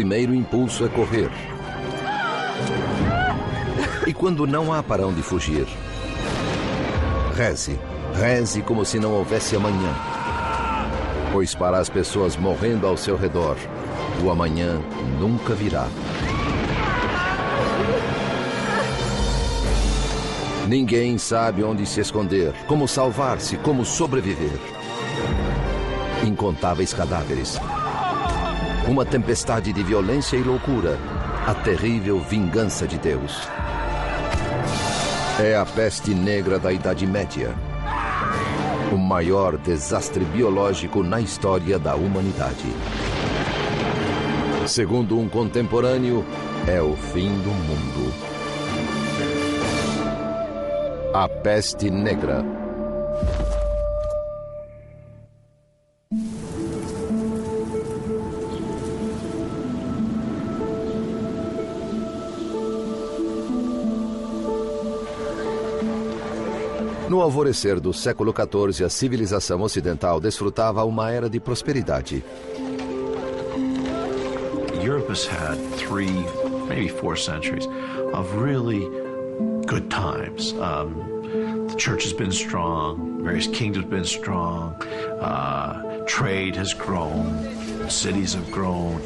primeiro impulso é correr. E quando não há para onde fugir, reze. Reze como se não houvesse amanhã. Pois para as pessoas morrendo ao seu redor, o amanhã nunca virá. Ninguém sabe onde se esconder, como salvar-se, como sobreviver. Incontáveis cadáveres. Uma tempestade de violência e loucura. A terrível vingança de Deus. É a peste negra da Idade Média. O maior desastre biológico na história da humanidade. Segundo um contemporâneo, é o fim do mundo. A peste negra. No alvorecer do século XIV, a civilização ocidental desfrutava uma era de prosperidade. Europe has had 3, maybe 4 centuries of really good times. The church has been strong, various kingdoms have been strong, trade has grown, cities have grown,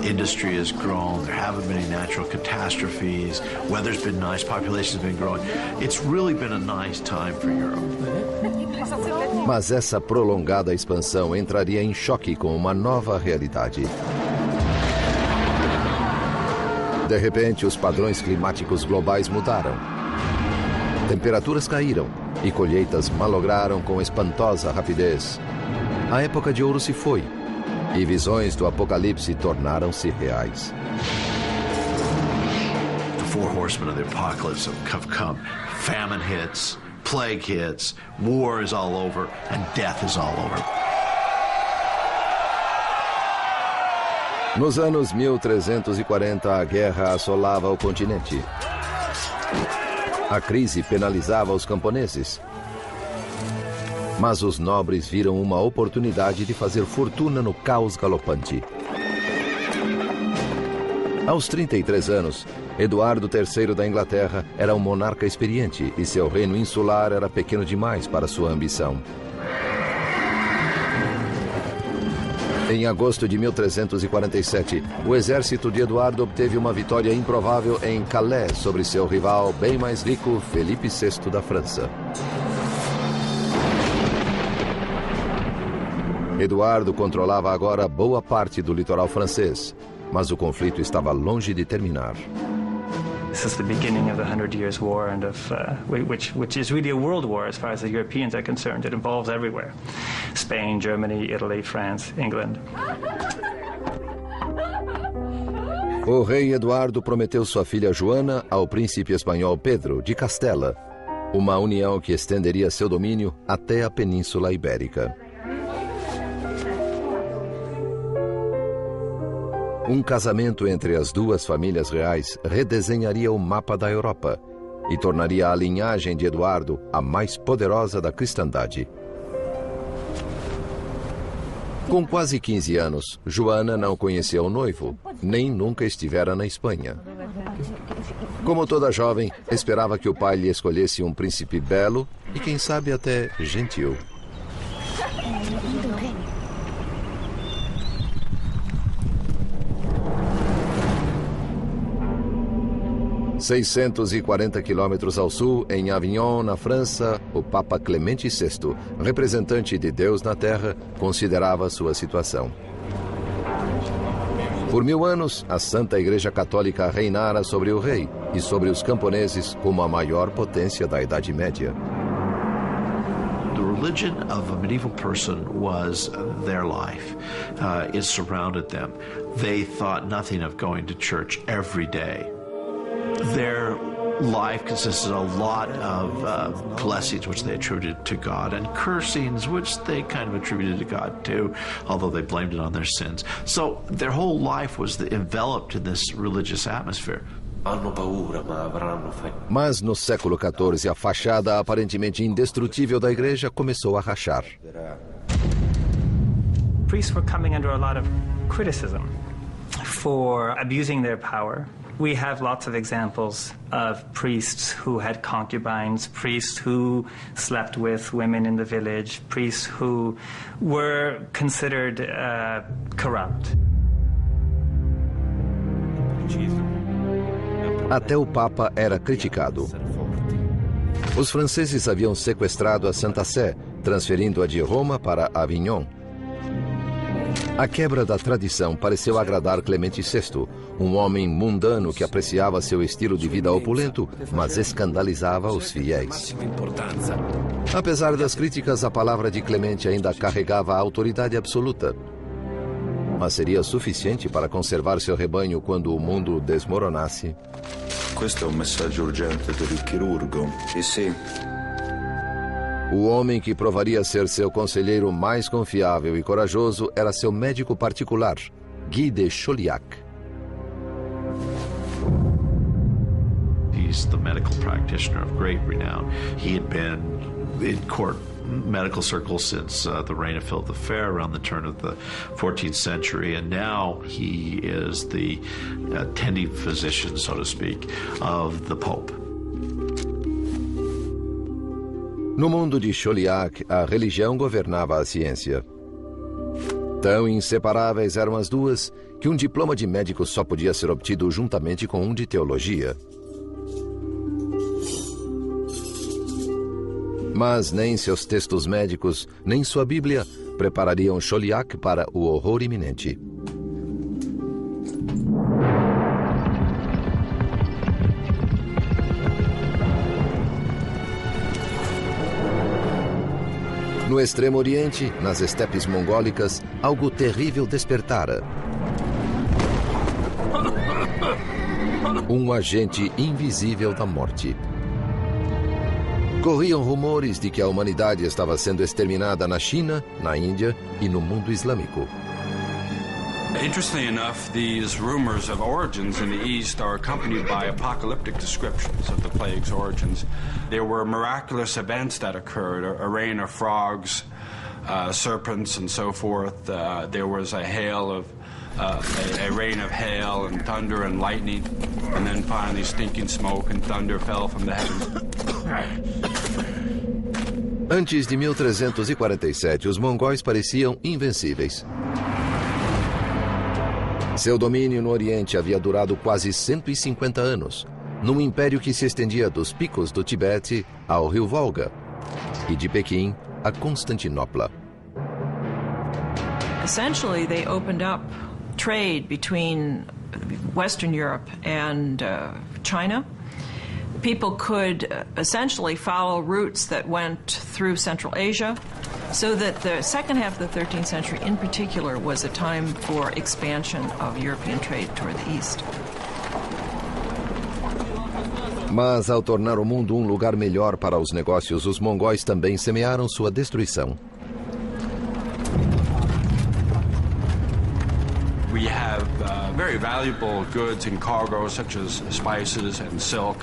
industry has grown, there haven't been any natural catastrophes, weather's been nice, population's been growing. It's really been a nice time for Europe. Mas essa prolongada expansão entraria em choque com uma nova realidade. De repente, os padrões climáticos globais mudaram. Temperaturas caíram e colheitas malograram com espantosa rapidez. A época de ouro se foi e visões do apocalipse tornaram-se reais. The 4 horsemen of the apocalypse have come. Famine hits, plague hits, war is all over, and death is all over. Nos anos 1340, a guerra assolava o continente. A crise penalizava os camponeses. Mas os nobres viram uma oportunidade de fazer fortuna no caos galopante. Aos 33 anos, Eduardo III da Inglaterra era um monarca experiente e seu reino insular era pequeno demais para sua ambição. Em agosto de 1347, o exército de Eduardo obteve uma vitória improvável em Calais sobre seu rival bem mais rico, Felipe VI da França. Eduardo controlava agora boa parte do litoral francês, mas o conflito estava longe de terminar. This is the beginning of the 100 Years' War, and which is really a world war as far as the Europeans are concerned. It involves everywhere: Spain, Germany, Italy, France, England. O rei Eduardo prometeu sua filha Joana ao príncipe espanhol Pedro de Castela, uma união que estenderia seu domínio até a Península Ibérica. Um casamento entre as duas famílias reais redesenharia o mapa da Europa e tornaria a linhagem de Eduardo a mais poderosa da cristandade. Com quase 15 anos, Joana não conhecia o noivo, nem nunca estivera na Espanha. Como toda jovem, esperava que o pai lhe escolhesse um príncipe belo e, quem sabe, até gentil. 640 quilômetros ao sul, em Avignon, na França, o Papa Clemente VI, representante de Deus na Terra, considerava sua situação. Por 1000 anos, a Santa Igreja Católica reinara sobre o rei e sobre os camponeses como a maior potência da Idade Média. The religion of a medieval person was their life. It surrounded them. They thought nothing of going to church every day. Their life consisted of a lot of blessings which they attributed to God and cursings which they kind of attributed to God too, although they blamed it on their sins. So their whole life was enveloped in this religious atmosphere. Mas no século XIV, a fachada aparentemente indestrutível da igreja começou a rachar. Priests were coming under a lot of criticism. for abusing their power. We have lots of examples of priests who had concubines, priests who slept with women in the village, priests who were considered corrupt. Até o Papa era criticado. Os franceses haviam sequestrado a Santa Sé, transferindo-a de Roma para Avignon. A quebra da tradição pareceu agradar Clemente VI, um homem mundano que apreciava seu estilo de vida opulento, mas escandalizava os fiéis. Apesar das críticas, a palavra de Clemente ainda carregava a autoridade absoluta. Mas seria suficiente para conservar seu rebanho quando o mundo desmoronasse? Questo è un messaggio urgente per il chirurgo. Sì. O homem que provaria ser seu conselheiro mais confiável e corajoso era seu médico particular, Guy de Chauliac. He's the medical practitioner of great renown. He had been in court medical circles since the reign of Philip the Fair around the turn of the 14th century, and now he is the attending physician, so to speak, of the Pope. No mundo de Chauliac, a religião governava a ciência. Tão inseparáveis eram as duas que um diploma de médico só podia ser obtido juntamente com um de teologia. Mas nem seus textos médicos, nem sua Bíblia preparariam Chauliac para o horror iminente. No Extremo Oriente, nas estepes mongólicas, algo terrível despertara. Um agente invisível da morte. Corriam rumores de que a humanidade estava sendo exterminada na China, na Índia e no mundo islâmico. Interestingly enough, these rumors of origins in the East are accompanied by apocalyptic descriptions of the plague's origins. There were miraculous events that occurred, a rain of frogs, serpents, and so forth. There was a rain of hail and thunder and lightning, and then finally stinking smoke and thunder fell from the heavens. Antes de 1347, os mongóis pareciam invencíveis. Seu domínio no Oriente havia durado quase 150 anos, num império que se estendia dos picos do Tibete ao rio Volga e de Pequim a Constantinopla. Essentially, they opened up trade between Western Europe and China. People could essentially follow routes that went through Central Asia, so that the second half of the 13th century in particular was a time for expansion of European trade toward the east. Mas ao tornar o mundo um lugar melhor para os negócios, os mongóis também semearam sua destruição. We have very valuable goods and cargo such as spices and silk.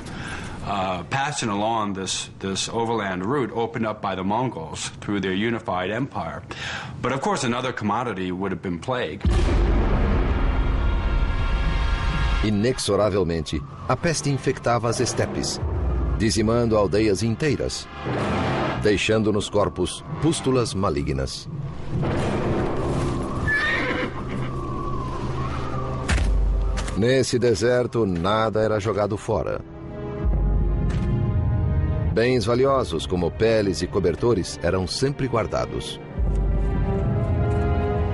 Passing along this overland route opened up by the Mongols through their unified empire. But of course another commodity would have been plague. Inexoravelmente, a peste infectava as estepes, dizimando aldeias inteiras, deixando nos corpos pústulas malignas. Nesse deserto, nada era jogado fora. Bens valiosos, como peles e cobertores, eram sempre guardados.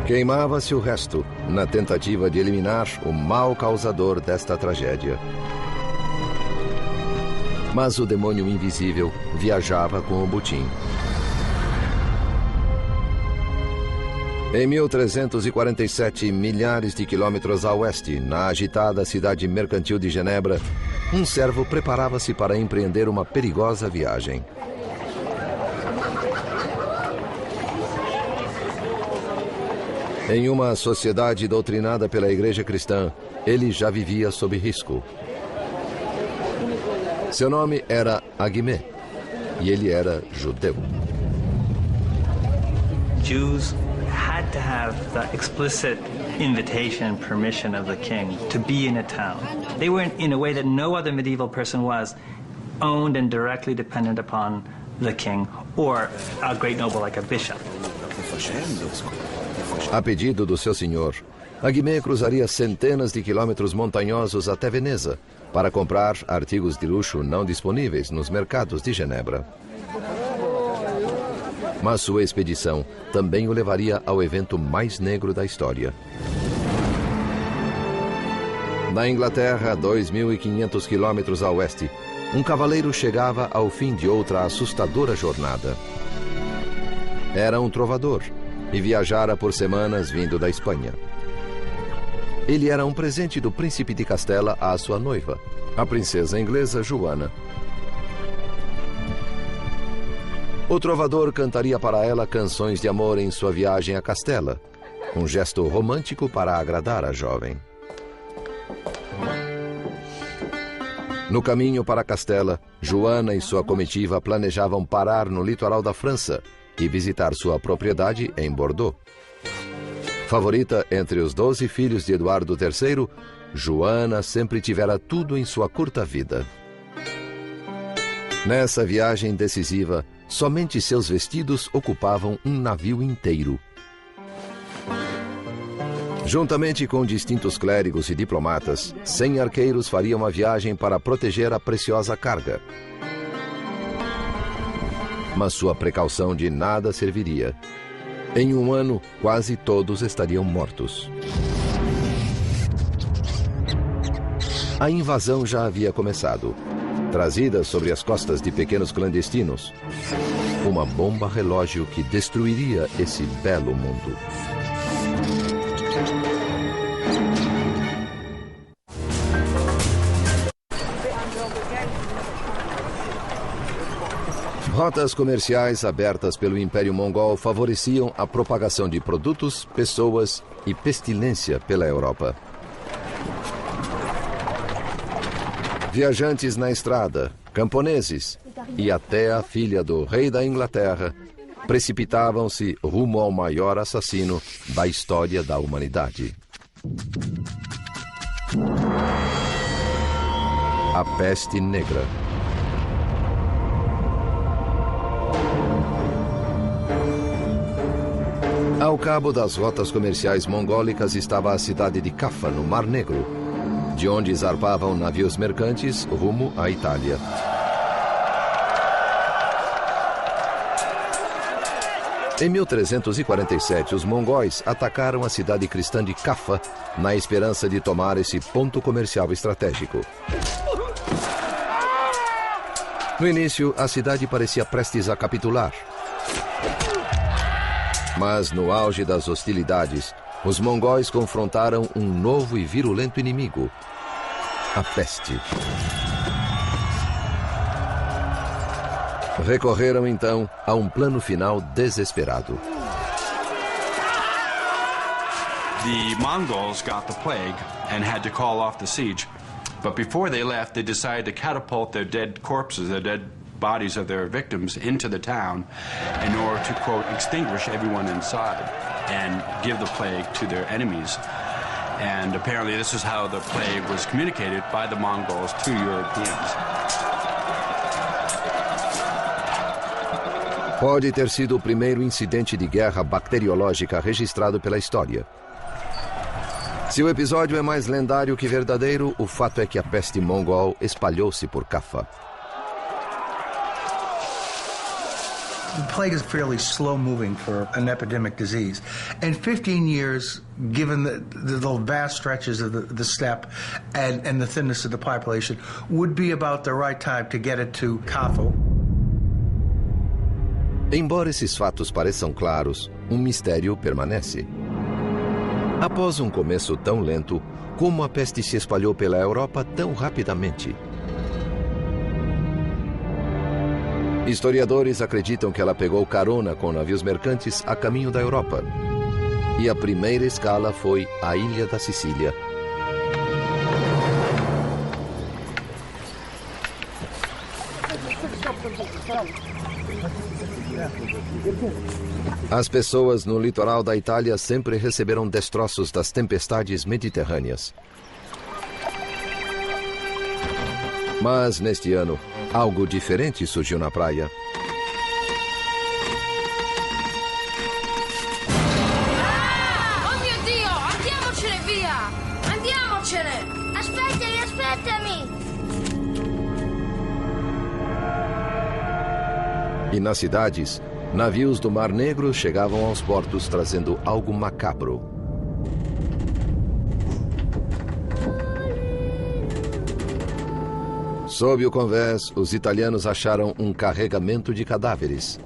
Queimava-se o resto, na tentativa de eliminar o mal causador desta tragédia. Mas o demônio invisível viajava com o botim. Em 1347, milhares de quilômetros a oeste, na agitada cidade mercantil de Genebra, um servo preparava-se para empreender uma perigosa viagem. Em uma sociedade doutrinada pela Igreja Cristã, ele já vivia sob risco. Seu nome era Agimé, e ele era judeu. Jews had to have the explicit invitation and permission of the king to be in a town. They were, in a way that no other medieval person was, owned and directly dependent upon the king or a great noble like a bishop. A pedido do seu senhor, Aguimê cruzaria centenas de quilômetros montanhosos até Veneza para comprar artigos de luxo não disponíveis nos mercados de Genebra. Mas sua expedição também o levaria ao evento mais negro da história. Na Inglaterra, a 2.500 quilômetros a oeste, um cavaleiro chegava ao fim de outra assustadora jornada. Era um trovador e viajara por semanas vindo da Espanha. Ele era um presente do príncipe de Castela à sua noiva, a princesa inglesa Joana. O trovador cantaria para ela canções de amor em sua viagem a Castela, um gesto romântico para agradar a jovem. No caminho para Castela, Joana e sua comitiva planejavam parar no litoral da França e visitar sua propriedade em Bordeaux. Favorita entre os 12 filhos de Eduardo III, Joana sempre tivera tudo em sua curta vida. Nessa viagem decisiva, somente seus vestidos ocupavam um navio inteiro. Juntamente com distintos clérigos e diplomatas, 100 arqueiros fariam a viagem para proteger a preciosa carga. Mas sua precaução de nada serviria. Em um ano, quase todos estariam mortos. A invasão já havia começado. Trazida sobre as costas de pequenos clandestinos, uma bomba relógio que destruiria esse belo mundo. Rotas comerciais abertas pelo Império Mongol favoreciam a propagação de produtos, pessoas e pestilência pela Europa. Viajantes na estrada, camponeses e até a filha do rei da Inglaterra precipitavam-se rumo ao maior assassino da história da humanidade. A Peste Negra. Ao cabo das rotas comerciais mongólicas estava a cidade de Caffa, no Mar Negro, de onde zarpavam navios mercantes rumo à Itália. Em 1347, os mongóis atacaram a cidade cristã de Caffa na esperança de tomar esse ponto comercial estratégico. No início, a cidade parecia prestes a capitular. Mas, no auge das hostilidades, os mongóis confrontaram um novo e virulento inimigo, a peste. Recorreram, então, a um plano final desesperado. The Mongols got the plague and had to call off the siege. But before they left, they decided to catapult their dead corpses, their dead bodies of their victims into the town in order to, quote, extinguish everyone inside and give the plague to their enemies. And apparently this is how the plague was communicated by the Mongols to Europeans. Pode ter sido o primeiro incidente de guerra bacteriológica registrado pela história. Se o episódio é mais lendário que verdadeiro, o fato é que a peste mongol espalhou-se por Caffa. The plague is fairly slow-moving for an epidemic disease. And 15 years, given the vast stretches of the steppe and the thinness of the population, would be about the right time to get it to Caffa. Embora esses fatos pareçam claros, um mistério permanece. Após um começo tão lento, como a peste se espalhou pela Europa tão rapidamente? Historiadores acreditam que ela pegou carona com navios mercantes a caminho da Europa. E a primeira escala foi a ilha da Sicília. As pessoas no litoral da Itália sempre receberam destroços das tempestades mediterrâneas. Mas, neste ano, algo diferente surgiu na praia. Oh mio Dio! Andiamocene via! Andiamocene! Aspettami, aspettami! E nas cidades, navios do Mar Negro chegavam aos portos trazendo algo macabro. Sob o convés, os italianos acharam um carregamento de cadáveres.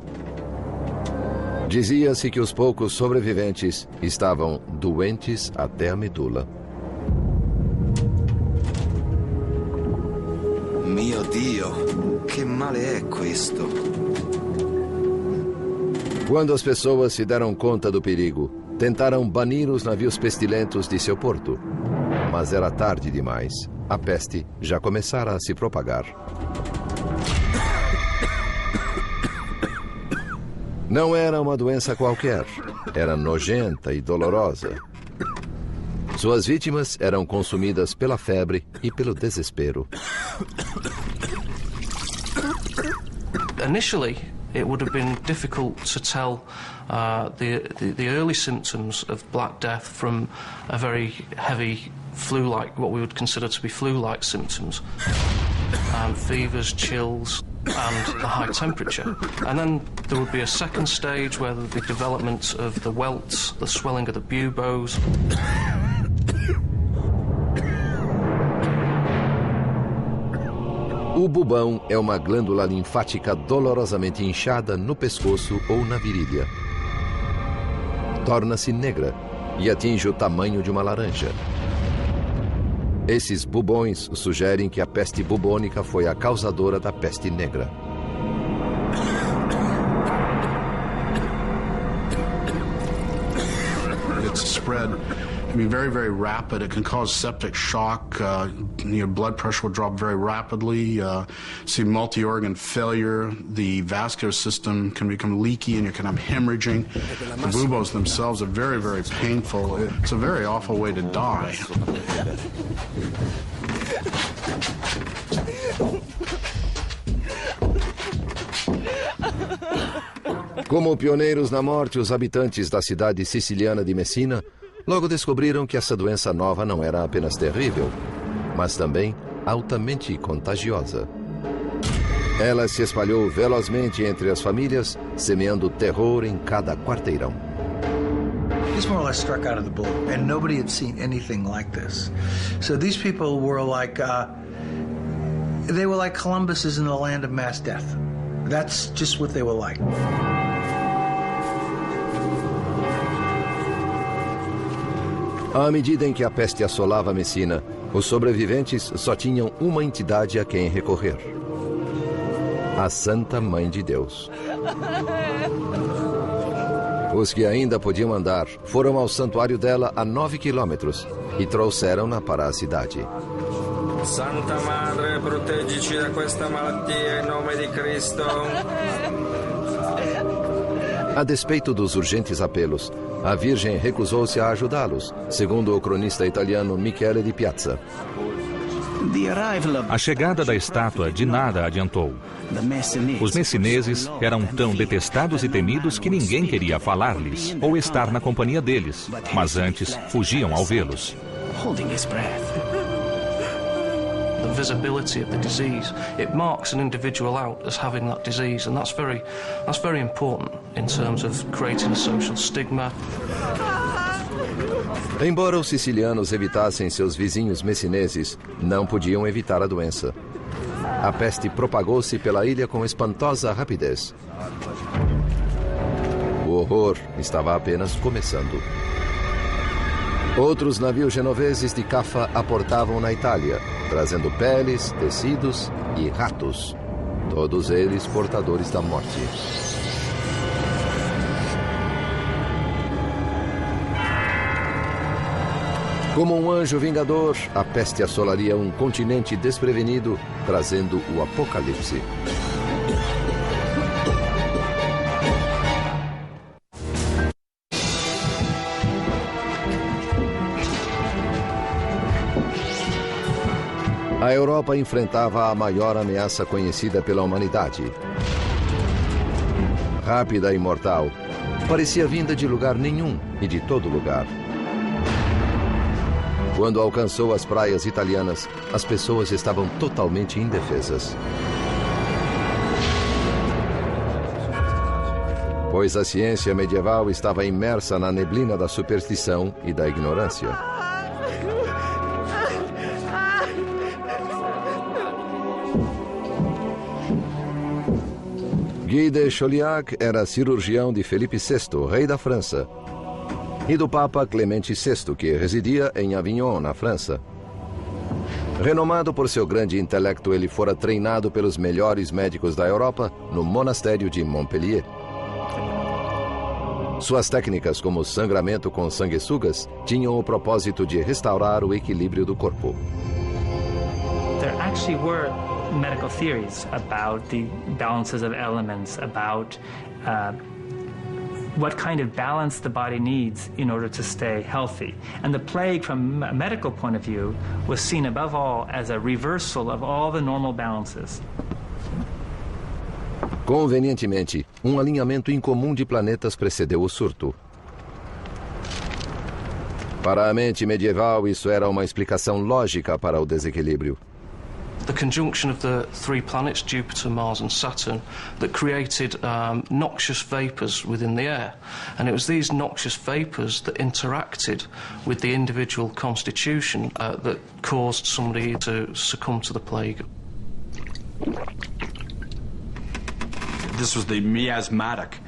Dizia-se que os poucos sobreviventes estavam doentes até a medula. Mio Dio, che male è questo? Quando as pessoas se deram conta do perigo, tentaram banir os navios pestilentos de seu porto. Mas era tarde demais. A peste já começara a se propagar. Não era uma doença qualquer. Era nojenta e dolorosa. Suas vítimas eram consumidas pela febre e pelo desespero. Initially, it would have been difficult to tell the early symptoms of Black Death from a very heavy flu-like, what we would consider to be flu-like symptoms. Fevers, chills, and a high temperature. And then there would be a second stage where the development of the welts, the swelling of the buboes. O bubão é uma glândula linfática dolorosamente inchada no pescoço ou na virilha. Torna-se negra e atinge o tamanho de uma laranja. Esses bubões sugerem que a peste bubônica foi a causadora da peste negra. It's spread can be very, very rapid. It can cause septic shock. Your blood pressure will drop very rapidly. See multi-organ failure. The vascular system can become leaky and you can have hemorrhaging. The buboes themselves are very, very painful. It's a very awful way to die. Como pioneiros na morte, os habitantes da cidade siciliana de Messina logo descobriram que essa doença nova não era apenas terrível, mas também altamente contagiosa. Ela se espalhou velozmente entre as famílias, semeando terror em cada quarteirão. This more or less struck out of the blue, and nobody had seen anything like this. So these people were like, they were like Columbus in the land of mass death. That's just what they were like. À medida em que a peste assolava Messina, os sobreviventes só tinham uma entidade a quem recorrer: a Santa Mãe de Deus. Os que ainda podiam andar foram ao santuário dela a 9 quilômetros e trouxeram-na para a cidade. Santa Madre, proteggici da questa malattia em nome di Cristo. A despeito dos urgentes apelos, a Virgem recusou-se a ajudá-los, segundo o cronista italiano Michele di Piazza. A chegada da estátua de nada adiantou. Os messineses eram tão detestados e temidos que ninguém queria falar-lhes ou estar na companhia deles, mas antes fugiam ao vê-los. The visibility of the disease, it marks an individual out as having that disease, and that's very important in terms of creating a social stigma. Embora os sicilianos evitassem seus vizinhos messineses, não podiam evitar a doença. A peste propagou-se pela ilha com espantosa rapidez. O horror estava apenas começando. Outros navios genoveses de Caffa aportavam na Itália, trazendo peles, tecidos e ratos, todos eles portadores da morte. Como um anjo vingador, a peste assolaria um continente desprevenido, trazendo o apocalipse. A Europa enfrentava a maior ameaça conhecida pela humanidade. Rápida e mortal, parecia vinda de lugar nenhum e de todo lugar. Quando alcançou as praias italianas, as pessoas estavam totalmente indefesas. Pois a ciência medieval estava imersa na neblina da superstição e da ignorância. Guy de Chauliac era cirurgião de Felipe VI, rei da França, e do Papa Clemente VI, que residia em Avignon, na França. Renomado por seu grande intelecto, ele fora treinado pelos melhores médicos da Europa no monastério de Montpellier. Suas técnicas, como sangramento com sanguessugas, tinham o propósito de restaurar o equilíbrio do corpo. There actually were medical theories about the balances of elements, about what kind of balance the body needs in order to stay healthy. And the plague, from a medical point of view, was seen above all as a reversal of all the normal balances. Convenientemente, alinhamento incomum de planetas precedeu o surto. Para a mente medieval, isso era uma explicação lógica para o desequilíbrio. The conjunction of the three planets, Jupiter, Mars and Saturn, that created noxious vapors within the air. And it was these noxious vapors that interacted with the individual constitution that caused somebody to succumb to the plague. This was the miasmatic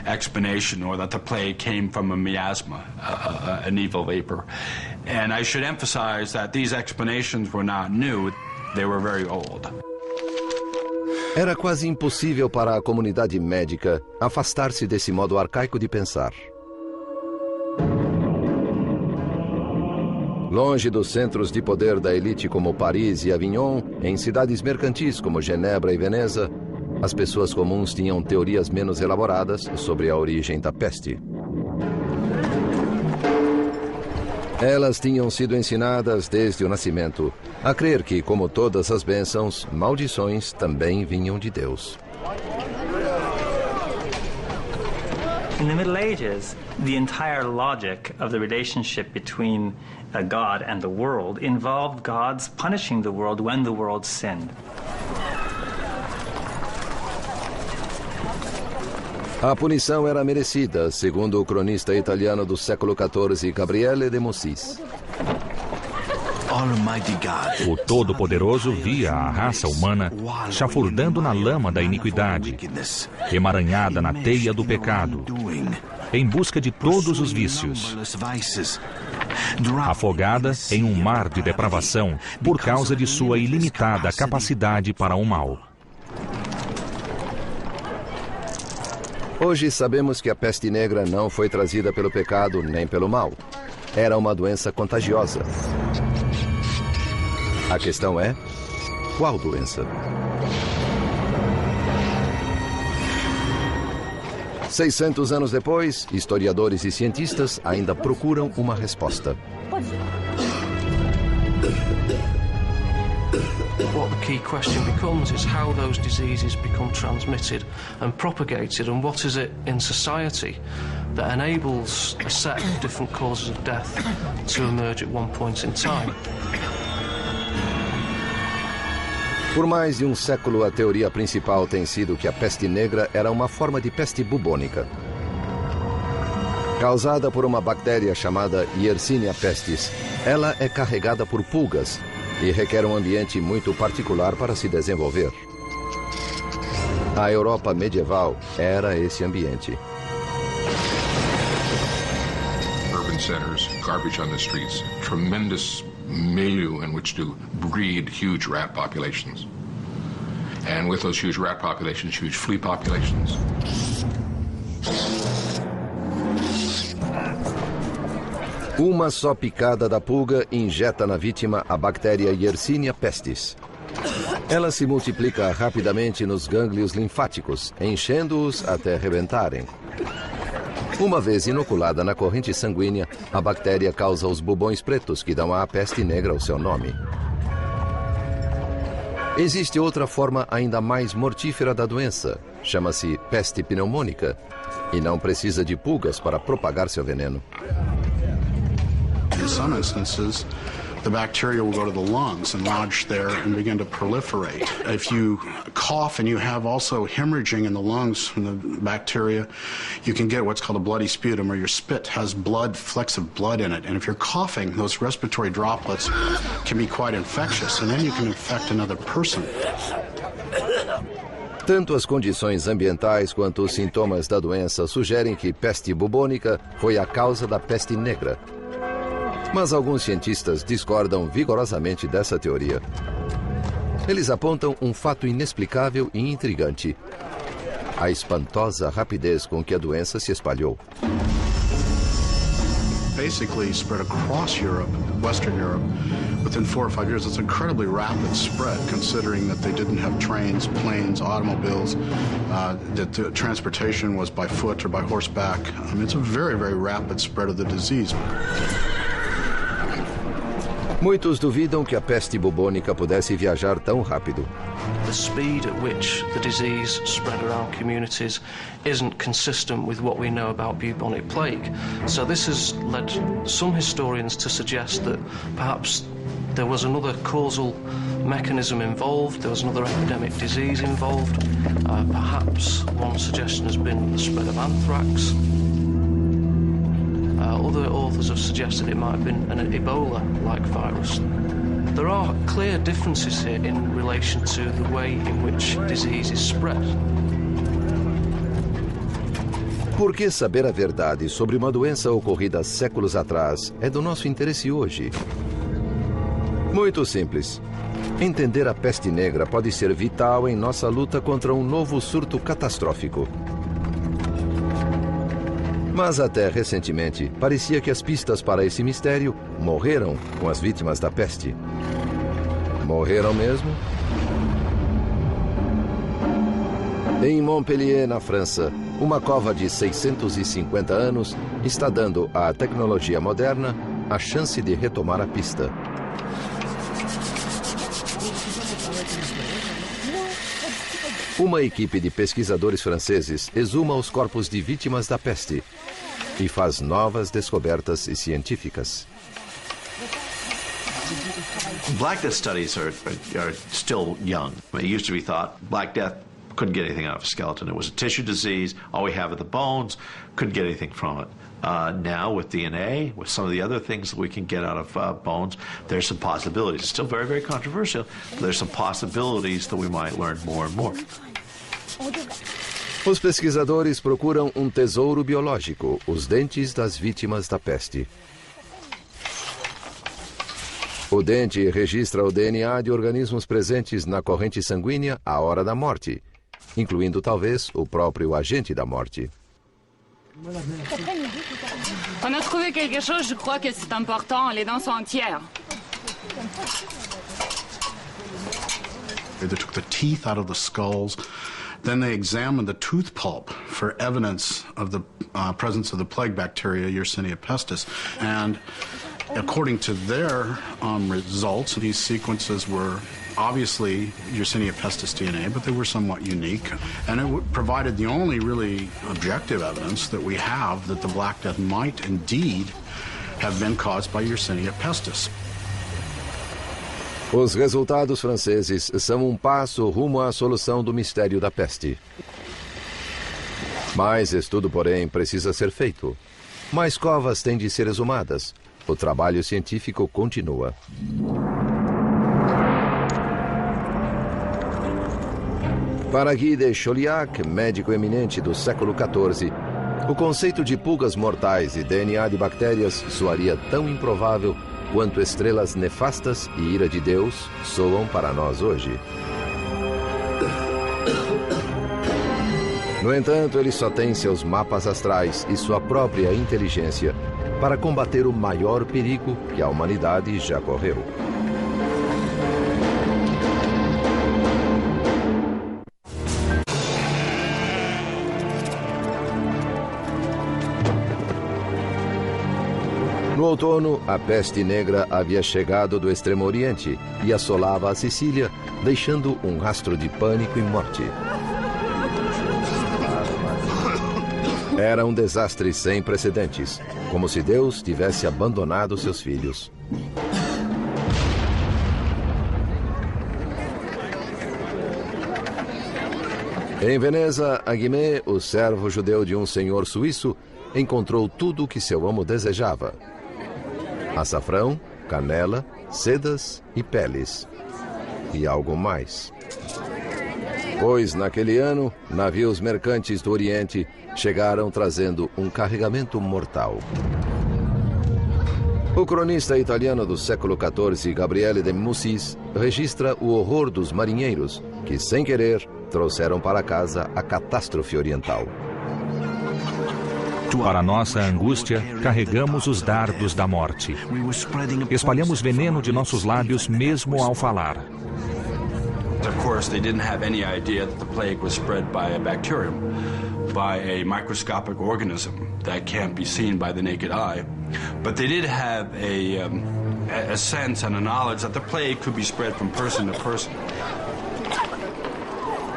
explanation, or that the plague came from a miasma, an evil vapor. And I should emphasize that these explanations were not new. They were very old. Era quase impossível para a comunidade médica afastar-se desse modo arcaico de pensar. Longe dos centros de poder da elite como Paris e Avignon, em cidades mercantis como Genebra e Veneza, as pessoas comuns tinham teorias menos elaboradas sobre a origem da peste. Elas tinham sido ensinadas desde o nascimento a crer que, como todas as bênçãos, maldições também vinham de Deus. In the Middle Ages, the entire logic of the relationship between God and the world involved God's punishing the world when the world sinned. A punição era merecida, segundo o cronista italiano do século XIV, Gabriele de Mussis. O Todo-Poderoso via a raça humana chafurdando na lama da iniquidade, emaranhada na teia do pecado, em busca de todos os vícios, afogada em um mar de depravação por causa de sua ilimitada capacidade para o mal. Hoje sabemos que a peste negra não foi trazida pelo pecado nem pelo mal. Era uma doença contagiosa. A questão é, qual doença? 600 anos depois, historiadores e cientistas ainda procuram uma resposta. What the key question becomes is how those diseases become transmitted and propagated, and what is it in society that enables a set of different causes of death to emerge at one point in time. Por mais de um século, a teoria principal tem sido que a peste negra era uma forma de peste bubônica. Causada por uma bactéria chamada Yersinia pestis, ela é carregada por pulgas e requer um ambiente muito particular para se desenvolver. A Europa medieval era esse ambiente. Urban centers, garbage on the streets, tremendous milieu in which to breed huge rat populations. And with those huge rat populations, huge flea populations. Uma só picada da pulga injeta na vítima a bactéria Yersinia pestis. Ela se multiplica rapidamente nos gânglios linfáticos, enchendo-os até rebentarem. Uma vez inoculada na corrente sanguínea, a bactéria causa os bubões pretos que dão à peste negra o seu nome. Existe outra forma ainda mais mortífera da doença. Chama-se peste pneumônica e não precisa de pulgas para propagar seu veneno. In some instances, the bacteria will go to the lungs and lodge there and begin to proliferate. If you cough and you have also hemorrhaging in the lungs from the bacteria, you can get what's called a bloody sputum, or your spit has blood, flecks of blood in it. And if you're coughing, those respiratory droplets can be quite infectious, and then you can infect another person. Tanto as condições ambientais quanto os sintomas da doença sugerem que peste bubônica foi a causa da peste negra. Mas alguns cientistas discordam vigorosamente dessa teoria. Eles apontam um fato inexplicável e intrigante: a espantosa rapidez com que a doença se espalhou. Basically spread across Europe, Western Europe, within 4 or 5 years. It's incredibly rapid spread, considering that they didn't have trains, planes, automobiles, that the transportation was by foot or by horseback. I mean, it's a very, very rapid spread of the disease. Muitos duvidam que a peste bubônica pudesse viajar tão rápido. The speed at which the disease spread around communities isn't consistent with what we know about bubonic plague. So this has led some historians to suggest that perhaps there was another causal mechanism involved, there was another epidemic disease involved. Perhaps one suggestion has been the spread of anthrax. Other authors have suggested it might have been an Ebola-like virus. There are clear differences here in relation to the way in which disease is spread. Por que saber a verdade sobre uma doença ocorrida séculos atrás é do nosso interesse hoje? Muito simples. Entender a peste negra pode ser vital em nossa luta contra um novo surto catastrófico. Mas até recentemente, parecia que as pistas para esse mistério morreram com as vítimas da peste. Morreram mesmo? Em Montpellier, na França, uma cova de 650 anos está dando à tecnologia moderna a chance de retomar a pista. Uma equipe de pesquisadores franceses exuma os corpos de vítimas da peste e faz novas descobertas científicas. Black Death studies are still young. It used to be thought Black Death couldn't get anything out of a skeleton. It was a tissue disease. All we have are the bones. Couldn't get anything from it. Now with DNA, with some of the other things that we can get out of bones, there's some possibilities. It's still very, very controversial, but there's some possibilities that we might learn more and more. Os pesquisadores procuram um tesouro biológico, os dentes das vítimas da peste. O dente registra o DNA de organismos presentes na corrente sanguínea à hora da morte, incluindo talvez o próprio agente da morte. On a trouvé quelque chose, je crois que c'est important, les dents sont entières. They took the teeth out of the skulls. Then they examined the tooth pulp for evidence of the presence of the plague bacteria, Yersinia pestis. And according to their results, these sequences were obviously Yersinia pestis DNA, but they were somewhat unique. And it provided the only really objective evidence that we have that the Black Death might indeed have been caused by Yersinia pestis. Os resultados franceses são um passo rumo à solução do mistério da peste. Mais estudo, porém, precisa ser feito. Mais covas têm de ser exumadas. O trabalho científico continua. Para Guy de Chauliac, médico eminente do século XIV, o conceito de pulgas mortais e DNA de bactérias soaria tão improvável quanto estrelas nefastas e ira de Deus soam para nós hoje. No entanto, ele só tem seus mapas astrais e sua própria inteligência para combater o maior perigo que a humanidade já correu. No outono, a peste negra havia chegado do Extremo Oriente e assolava a Sicília, deixando um rastro de pânico e morte. Era um desastre sem precedentes, como se Deus tivesse abandonado seus filhos. Em Veneza, Aguimé, o servo judeu de um senhor suíço, encontrou tudo o que seu amo desejava: açafrão, canela, sedas e peles. E algo mais. Pois, naquele ano, navios mercantes do Oriente chegaram trazendo um carregamento mortal. O cronista italiano do século XIV, Gabriele de Mussis, registra o horror dos marinheiros que, sem querer, trouxeram para casa a catástrofe oriental. Para nossa angústia, carregamos os dardos da morte. Espalhamos veneno de nossos lábios mesmo ao falar. Of course, they didn't have any idea that the plague was spread by a bacterium, by a microscopic organism that can't be seen by the naked eye. But they did have a sense and a knowledge that the plague could be spread from person to person.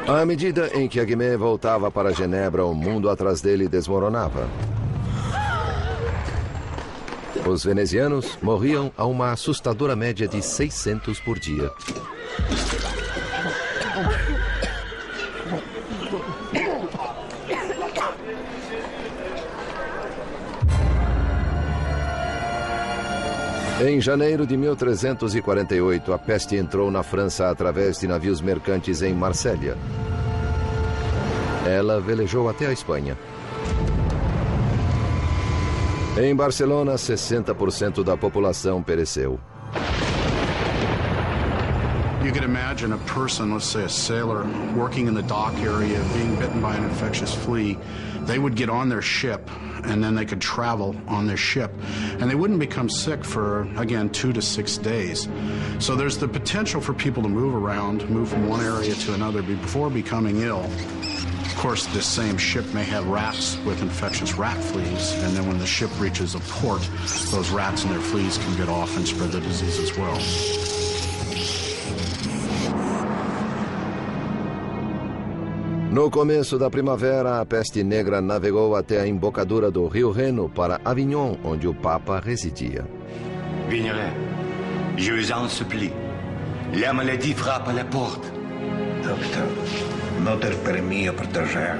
À medida em que Aguimé voltava para Genebra, o mundo atrás dele desmoronava. Os venezianos morriam a uma assustadora média de 600 por dia. Em janeiro de 1348, a peste entrou na França através de navios mercantes em Marsella. Ela velejou até a Espanha. Em Barcelona, 60% da população pereceu. You could imagine a person, let's say a sailor, working in the dock area, being bitten by an infectious flea. They would get on their ship, and then they could travel on their ship. And they wouldn't become sick for, again, 2 to 6 days. So there's the potential for people to move around, move from one area to another before becoming ill. Of course, this same ship may have rats with infectious rat fleas, and then when the ship reaches a port, those rats and their fleas can get off and spread the disease as well. No começo da primavera, a peste negra navegou até a embocadura do rio Reno para Avignon, onde o Papa residia. Vignelet, je vous en supplie. La maladie frappe à la porte. Doctor, notre permis proteger.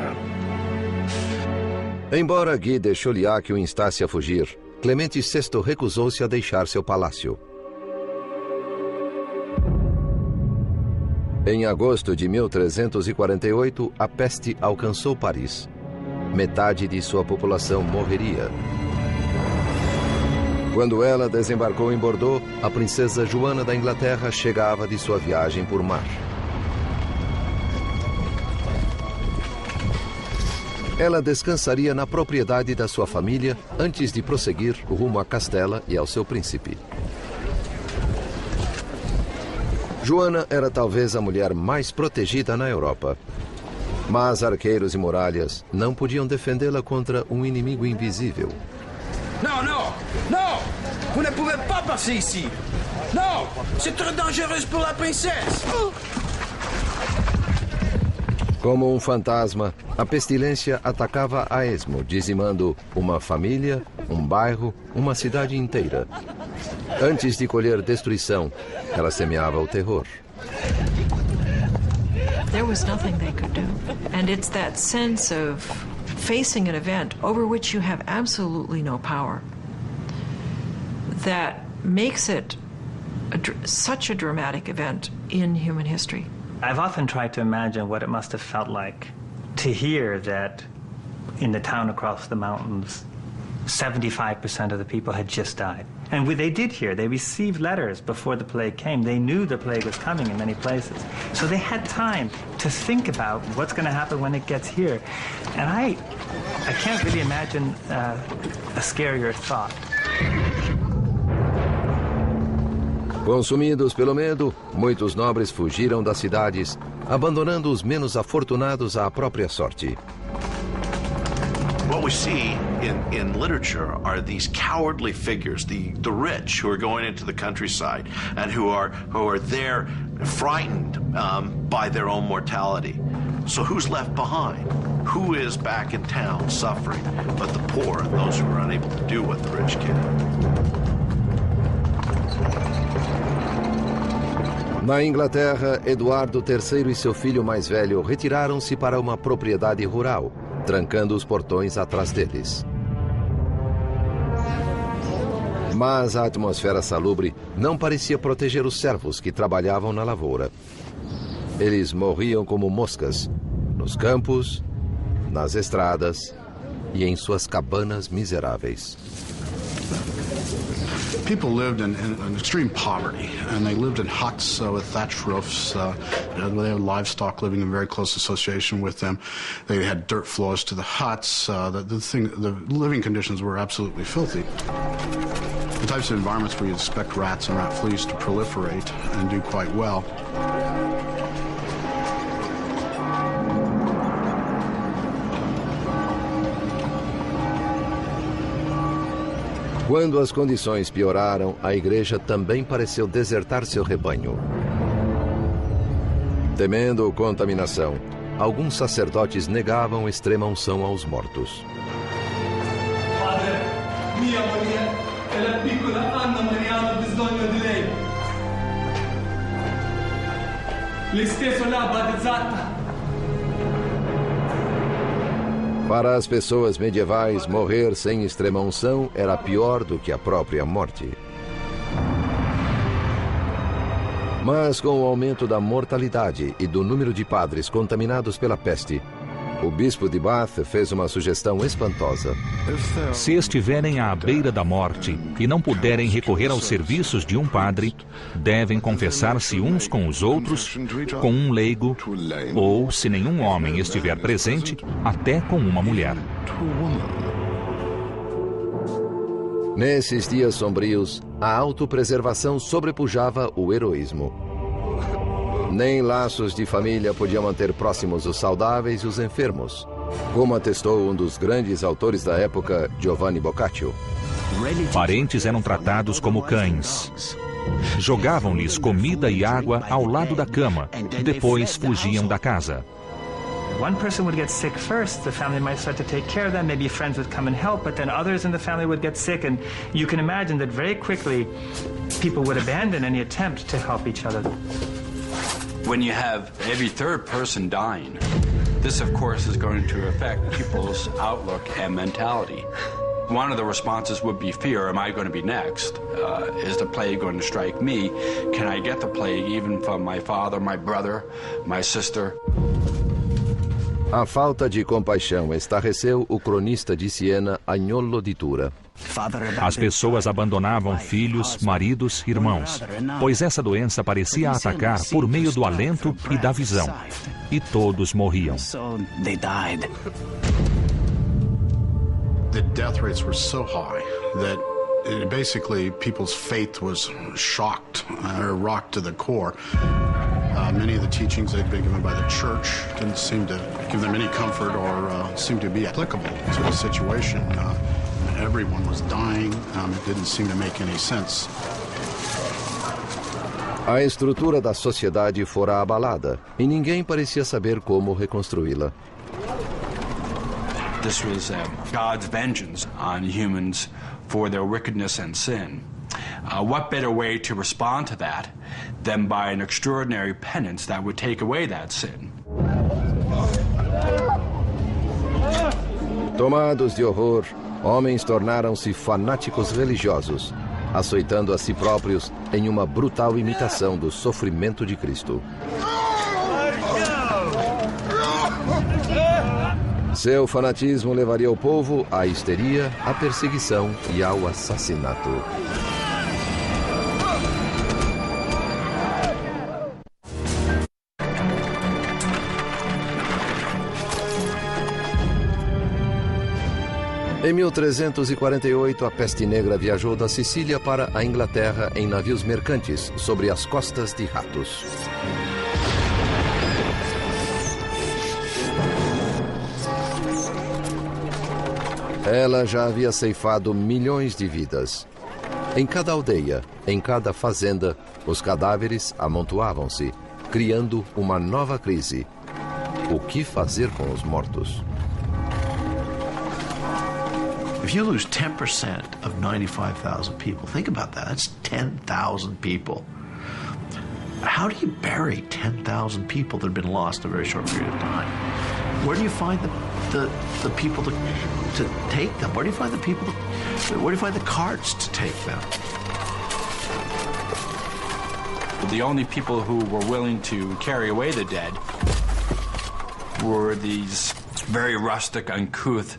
Embora Guy de Chauliac o instasse a fugir, Clemente VI recusou-se a deixar seu palácio. Em agosto de 1348, a peste alcançou Paris. Metade de sua população morreria. Quando ela desembarcou em Bordeaux, a princesa Joana da Inglaterra chegava de sua viagem por mar. Ela descansaria na propriedade da sua família antes de prosseguir rumo a Castela e ao seu príncipe. Joana era talvez a mulher mais protegida na Europa. Mas arqueiros e muralhas não podiam defendê-la contra um inimigo invisível. Non, non, non! Vous ne pouvez pas passer ici! Non! C'est trop dangereux pour la princesse! Como um fantasma, a pestilência atacava a esmo, dizimando uma família, um bairro, uma cidade inteira. Antes de colher destruição, ela semeava o terror. There was nothing they could do. And it's that sense of facing an event over which you have absolutely no power that makes it such a dramatic event in human history. I've often tried to imagine what it must have felt like to hear that in the town across the mountains, 75% of the people had just died. And they did hear, they received letters before the plague came. They knew the plague was coming in many places. So they had time to think about what's going to happen when it gets here. And I can't really imagine a scarier thought. Consumidos pelo medo, muitos nobres fugiram das cidades, abandonando os menos afortunados à própria sorte. What we see in literature are these cowardly figures, the rich who are going into the countryside and who are there frightened by their own mortality. So who's left behind? Who is back in town suffering but the poor and those who are unable to do what the rich can? Na Inglaterra, Eduardo III e seu filho mais velho retiraram-se para uma propriedade rural, trancando os portões atrás deles. Mas a atmosfera salubre não parecia proteger os servos que trabalhavam na lavoura. Eles morriam como moscas, nos campos, nas estradas e em suas cabanas miseráveis. People lived in extreme poverty, and they lived in huts with thatched roofs. They had livestock living in very close association with them. They had dirt floors to the huts. The living conditions were absolutely filthy. The types of environments where you expect rats and rat fleas to proliferate and do quite well. Quando as condições pioraram, a igreja também pareceu desertar seu rebanho. Temendo contaminação, alguns sacerdotes negavam extrema unção aos mortos. Padre, mia moglie e la piccola Anna Maria hanno bisogno di lei. Lei stesso l'ha battezzata. Para as pessoas medievais, morrer sem extrema-unção era pior do que a própria morte. Mas com o aumento da mortalidade e do número de padres contaminados pela peste, o bispo de Bath fez uma sugestão espantosa. Se estiverem à beira da morte e não puderem recorrer aos serviços de um padre, devem confessar-se uns com os outros, com um leigo, ou, se nenhum homem estiver presente, até com uma mulher. Nesses dias sombrios, a autopreservação sobrepujava o heroísmo. Nem laços de família podiam manter próximos os saudáveis e os enfermos, como atestou um dos grandes autores da época, Giovanni Boccaccio. Parentes eram tratados como cães. Jogavam-lhes comida e água ao lado da cama, depois fugiam da casa. One person would get sick first, the family might start to take care of them, maybe friends would come and help, but then others in the family would get sick, and you can imagine that very quickly people would abandon any attempt to help each other. When you have every third person dying, this of course is going to affect people's outlook and mentality. One of the responses would be fear. Am I going to be next? Is the plague going to strike me? Can I get the plague even from my father, my brother, my sister? A falta de compaixão estarreceu o cronista de Siena, Agnolo di Tura. As pessoas abandonavam filhos, maridos, irmãos, pois essa doença parecia atacar por meio do alento e da visão. E todos morriam. The death rates were so high that basically people's faith was shocked or rocked to the core. Many of the teachings that had been given by the church didn't seem to give them any comfort or seem to be applicable to the situation. Everyone was dying. It didn't seem to make any sense. A estrutura da sociedade fora abalada e ninguém parecia saber como reconstruí-la. This was God's vengeance on humans for their wickedness and sin. What better way to respond to that than by an extraordinary penance that would take away that sin? Tomados de horror, homens tornaram-se fanáticos religiosos, açoitando a si próprios em uma brutal imitação do sofrimento de Cristo. Seu fanatismo levaria o povo à histeria, à perseguição e ao assassinato. Em 1348, a peste negra viajou da Sicília para a Inglaterra em navios mercantes sobre as costas de ratos. Ela já havia ceifado milhões de vidas. Em cada aldeia, em cada fazenda, os cadáveres amontoavam-se, criando uma nova crise. O que fazer com os mortos? If you lose 10% of 95,000 people, think about that. That's 10,000 people. How do you bury 10,000 people that have been lost in a very short period of time? Where do you find the people to take them? Where do you find the people? Where do you find the carts to take them? The only people who were willing to carry away the dead were these very rustic, uncouth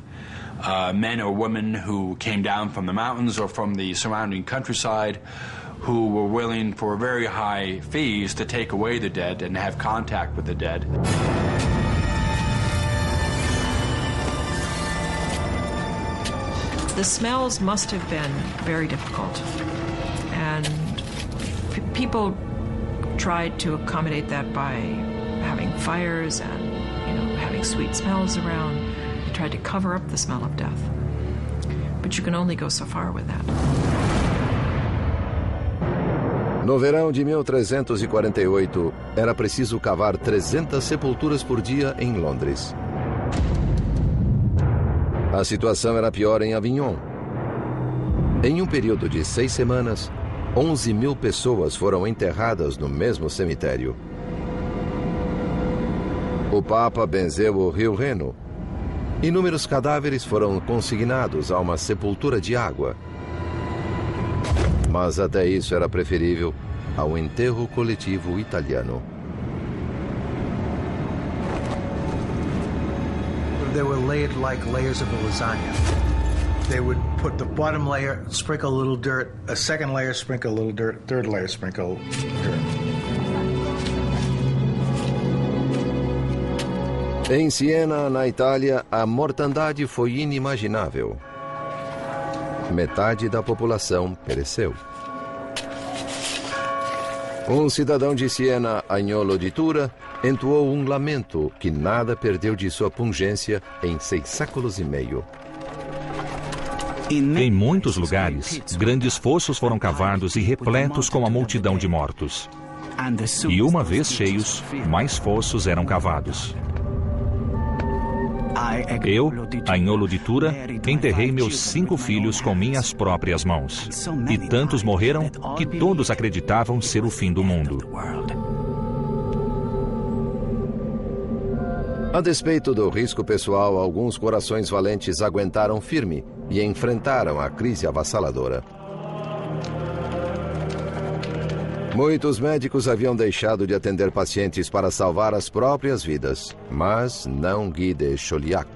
men or women who came down from the mountains or from the surrounding countryside, who were willing for very high fees to take away the dead and have contact with the dead. The smells must have been very difficult, and people tried to accommodate that by having fires and, having sweet smells around. They tried to cover up the smell of death, but you can only go so far with that. No verão de 1348, era preciso cavar 300 sepulturas por dia em Londres. A situação era pior em Avignon. Em um período de 6 semanas, 11.000 pessoas foram enterradas no mesmo cemitério. O Papa benzeu o rio Reno. Inúmeros cadáveres foram consignados a uma sepultura de água. Mas até isso era preferível ao enterro coletivo italiano. They were layered like layers of a lasagna. They would put the bottom layer, sprinkle a little dirt, a second layer, sprinkle a little dirt, third layer, sprinkle dirt. Em Siena, na Itália, a mortandade foi inimaginável. Metade da população pereceu. Um cidadão de Siena, Agnolo di Tura, entoou um lamento que nada perdeu de sua pungência em 6 séculos e meio. Em muitos lugares, grandes fossos foram cavados e repletos com a multidão de mortos. E uma vez cheios, mais fossos eram cavados. Eu, Agnolo di Tura, enterrei meus 5 filhos com minhas próprias mãos. E tantos morreram que todos acreditavam ser o fim do mundo. A despeito do risco pessoal, alguns corações valentes aguentaram firme e enfrentaram a crise avassaladora. Muitos médicos haviam deixado de atender pacientes para salvar as próprias vidas, mas não Guy de Chauliac.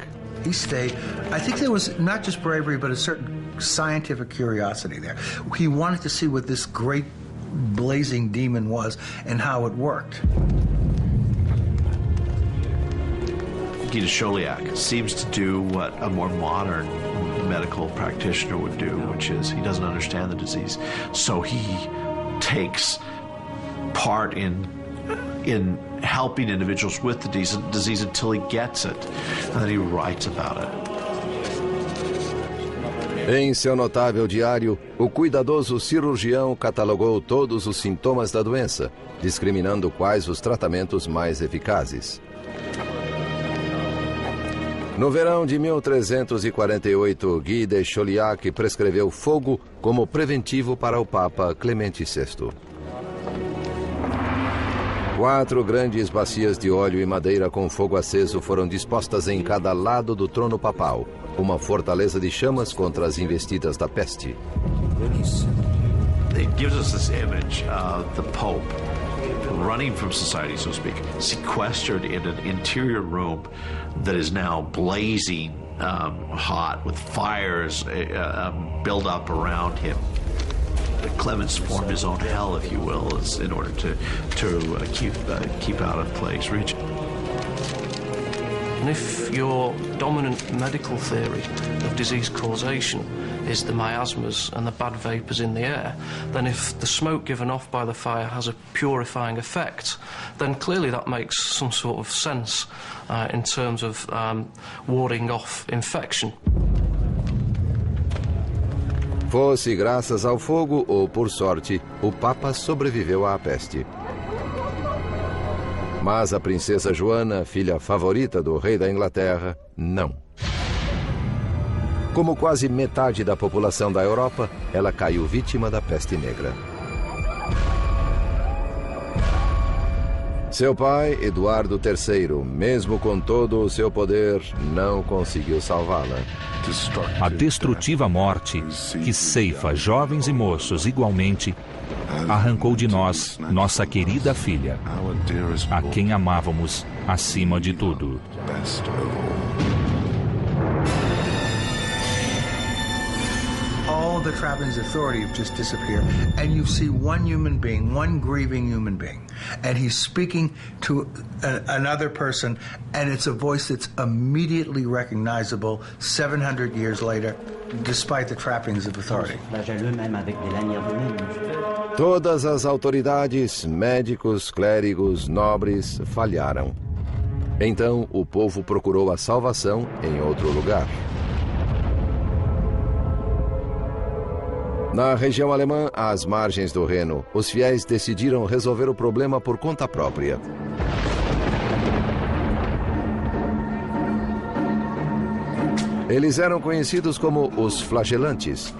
He stayed. I think there was not just bravery, but a certain scientific curiosity there. He wanted to see what this great blazing demon was and how it worked. Guy de Chauliac seems to do what a more modern medical practitioner would do, which is he doesn't understand the disease, so he takes part in helping individuals with the disease until he gets it, and then he writes about it. Em seu notável diário, o cuidadoso cirurgião catalogou todos os sintomas da doença, discriminando quais os tratamentos mais eficazes. No verão de 1348, Guy de Chauliac prescreveu fogo como preventivo para o Papa Clemente VI. 4 grandes bacias de óleo e madeira com fogo aceso foram dispostas em cada lado do trono papal, uma fortaleza de chamas contra as investidas da peste. It gives us this image of the Pope running from society, so to speak, sequestered in an interior room that is now blazing hot with fires built up around him. Clemens formed his own hell, if you will, in order to keep out of plague's region. And if your dominant medical theory of disease causation is the miasmas and the bad vapours in the air, then if the smoke given off by the fire has a purifying effect, then clearly that makes some sort of sense in terms of warding off infection. Fosse graças ao fogo ou por sorte, o Papa sobreviveu à peste. Mas a princesa Joana, filha favorita do rei da Inglaterra, não. Como quase metade da população da Europa, ela caiu vítima da peste negra. Seu pai, Eduardo III, mesmo com todo o seu poder, não conseguiu salvá-la. A destrutiva morte, que ceifa jovens e moços igualmente, arrancou de nós nossa querida filha, a quem amávamos acima de tudo. All the trappings of authority have just disappeared, and you see one human being, one grieving human being, and he's speaking to another person, and it's a voice that's immediately recognizable 700 years later, despite the trappings of authority. Todas as autoridades, médicos, clérigos, nobres, falharam. Então o povo procurou a salvação em outro lugar. Na região alemã, às margens do Reno, os fiéis decidiram resolver o problema por conta própria. Eles eram conhecidos como os flagelantes,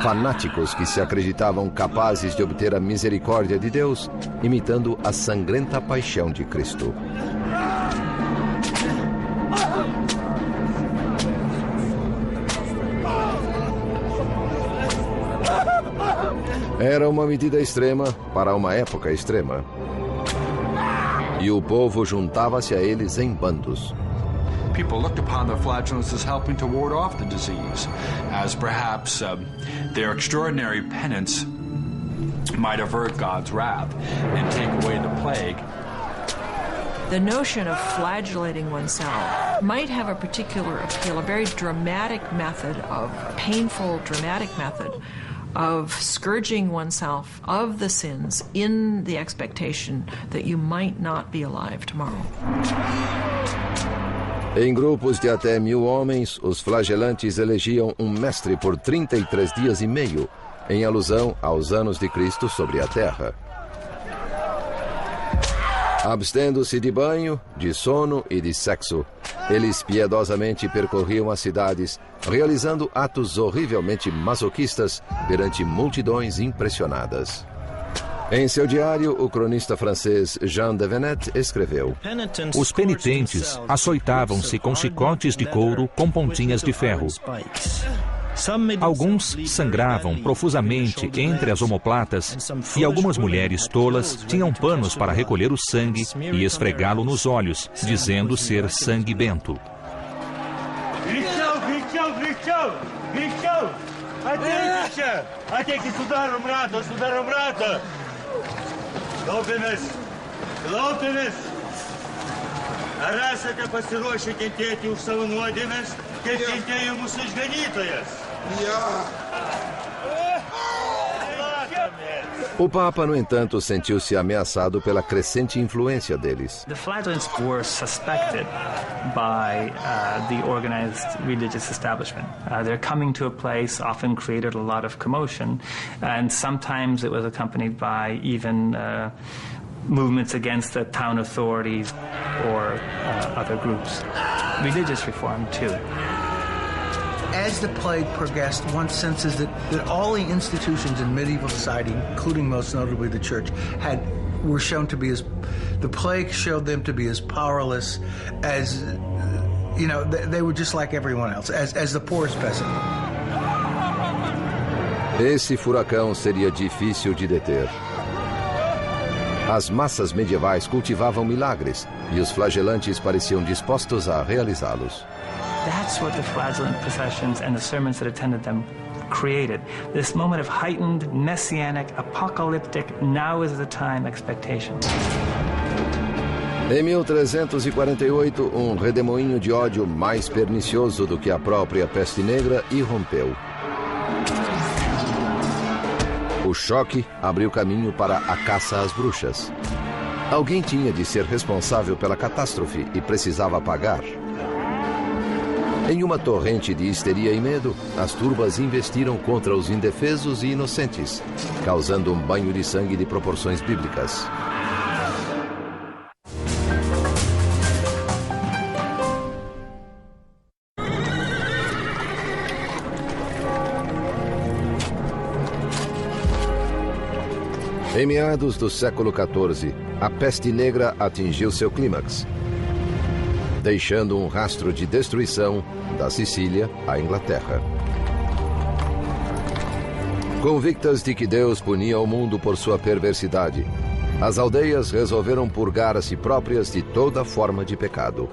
fanáticos que se acreditavam capazes de obter a misericórdia de Deus, imitando a sangrenta paixão de Cristo. Era uma medida extrema para uma época extrema. E o povo juntava-se a eles em bandos. People looked upon the flagellants as helping to ward off the disease, as perhaps their extraordinary penance might avert God's wrath and take away the plague. The notion of flagellating oneself might have a particular appeal, a very dramatic method of, painful, dramatic method of scourging oneself of the sins in the expectation that you might not be alive tomorrow. Em grupos de até 1000 homens, os flagelantes elegiam um mestre por 33 dias e meio, em alusão aos anos de Cristo sobre a terra. Abstendo-se de banho, de sono e de sexo, eles piedosamente percorriam as cidades, realizando atos horrivelmente masoquistas perante multidões impressionadas. Em seu diário, o cronista francês Jean de Venette escreveu: Os penitentes açoitavam-se com chicotes de couro com pontinhas de ferro. Alguns sangravam profusamente entre as omoplatas e algumas mulheres tolas tinham panos para recolher o sangue e esfregá-lo nos olhos, dizendo ser sangue bento. O Papa, no entanto, sentiu-se ameaçado pela crescente influência deles. The flagellants were suspected by the organized religious establishment. Their coming to a place often created a lot of commotion, and sometimes it was accompanied by even movements against the town authorities or other groups. Religious reform, too. As the plague progressed, one senses that all the institutions in medieval society, including most notably the church, were shown to be the plague showed them to be as powerless as, they were just like everyone else, as the poorest peasant. Esse furacão seria difícil de deter. As massas medievais cultivavam milagres e os flagelantes pareciam dispostos a realizá-los. That's what the flagellant processions and the sermons that attended them created. This moment of heightened, messianic, apocalyptic, now is the time expectation. Em 1348, um redemoinho de ódio mais pernicioso do que a própria peste negra irrompeu. O choque abriu caminho para a caça às bruxas. Alguém tinha de ser responsável pela catástrofe e precisava pagar. Em uma torrente de histeria e medo, as turbas investiram contra os indefesos e inocentes, causando um banho de sangue de proporções bíblicas. Em meados do século XIV, a peste negra atingiu seu clímax, deixando um rastro de destruição da Sicília à Inglaterra. Convictas de que Deus punia o mundo por sua perversidade, as aldeias resolveram purgar a si próprias de toda forma de pecado.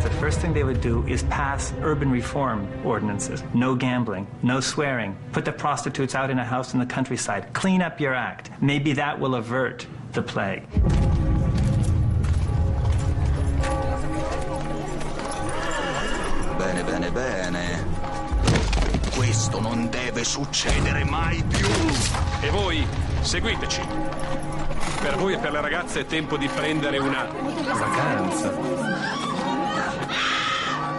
The first thing they would do is pass urban reform ordinances. No gambling, no swearing. Put the prostitutes out in a house in the countryside. Clean up your act. Maybe that will avert the plague. Bene, bene, bene. Questo non deve succedere mai più. E voi, seguiteci. Per voi e per le ragazze è tempo di prendere una vacanza.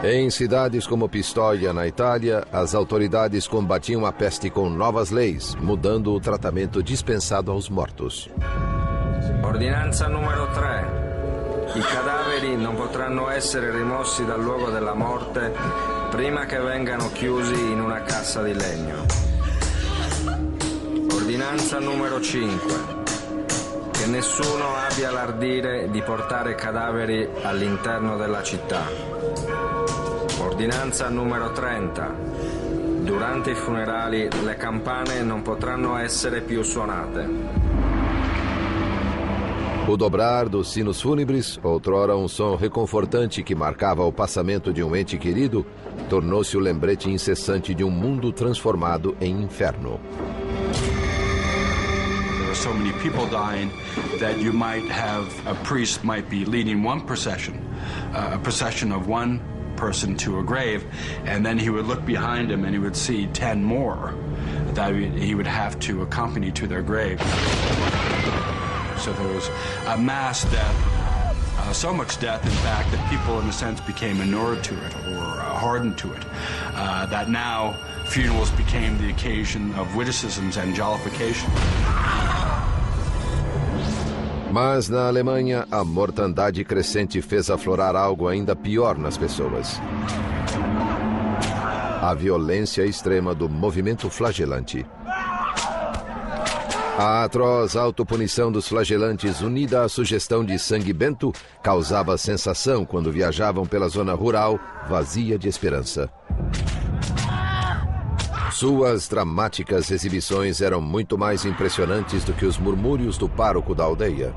Em cidades como Pistoia, na Itália, as autoridades combatiam a peste com novas leis, mudando o tratamento dispensado aos mortos. Ordinanza numero 3. I cadaveri non potranno essere rimossi dal luogo della morte prima che vengano chiusi in una cassa di legno. Ordinanza numero 5. Che nessuno abbia l'ardire di portare cadaveri all'interno della città. Ordinanza numero 30. Durante i funerali le campane non potranno essere più suonate. O dobrar dos sinos fúnebres, outrora um som reconfortante que marcava o passamento de um ente querido, tornou-se o lembrete incessante de um mundo transformado em inferno. There are so many people dying that you might have a priest might be leading one procession, a procession of one person to a grave, and then he would look behind him and he would see 10 more that he would have to accompany to their grave. So there was a mass death, so much death, in fact, that people, in a sense, became inured to it or hardened to it, that now funerals became the occasion of witticisms and jollification. Mas na Alemanha, a mortandade crescente fez aflorar algo ainda pior nas pessoas. A violência extrema do movimento flagelante. A atroz autopunição dos flagelantes, unida à sugestão de sangue bento, causava sensação quando viajavam pela zona rural, vazia de esperança. Suas dramáticas exibições eram muito mais impressionantes do que os murmúrios do pároco da aldeia.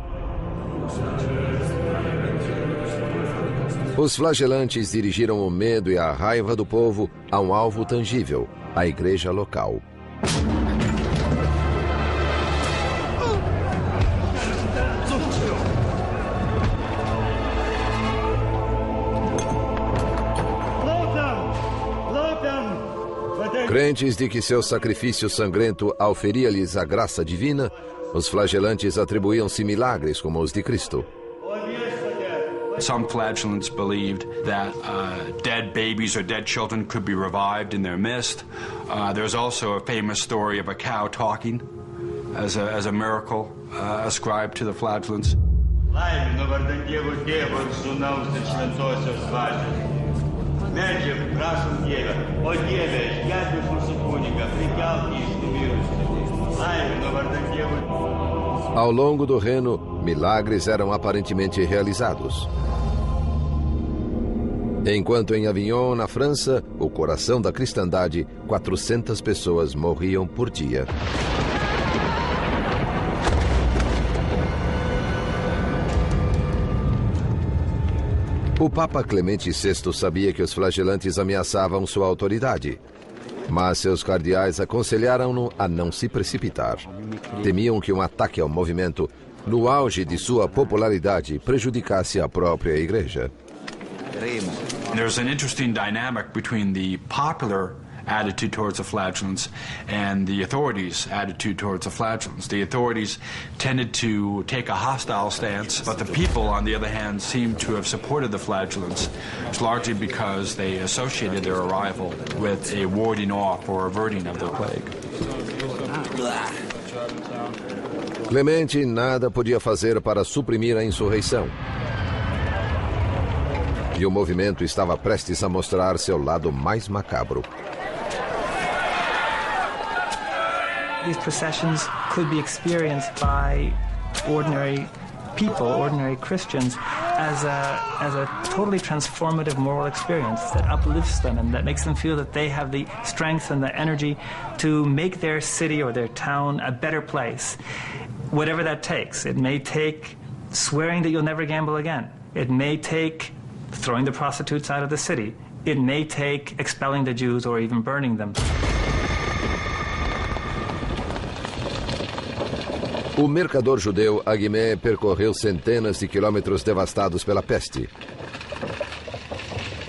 Os flagelantes dirigiram o medo e a raiva do povo a um alvo tangível, a igreja local. Crentes de que seu sacrifício sangrento auferia-lhes a graça divina, os flagelantes atribuíam-se milagres como os de Cristo. Some flagellants believed that dead babies or dead children could be revived in their midst. There's also a famous story of a cow talking as a miracle ascribed to the flagellants. Ao longo do Reno, milagres eram aparentemente realizados. Enquanto em Avignon, na França, o coração da cristandade, 400 pessoas morriam por dia. O Papa Clemente VI sabia que os flagelantes ameaçavam sua autoridade, mas seus cardeais aconselharam-no a não se precipitar. Temiam que um ataque ao movimento, no auge de sua popularidade, prejudicasse a própria igreja. There's an interesting dynamic between the popular attitude towards the flagellants and the authorities' attitude towards the flagellants. The authorities tended to take a hostile stance, but the people, on the other hand, seemed to have supported the flagellants, largely because they associated their arrival with a warding off or averting of the plague. Clemente nada podia fazer para suprimir a insurreição. E o movimento estava prestes a mostrar seu lado mais macabro. These processions could be experienced by ordinary people, ordinary Christians, as a totally transformative moral experience that uplifts them and that makes them feel that they have the strength and the energy to make their city or their town a better place, whatever that takes. It may take swearing that you'll never gamble again. It may take throwing the prostitutes out of the city. It may take expelling the Jews or even burning them. O mercador judeu Aguimé percorreu centenas de quilômetros devastados pela peste.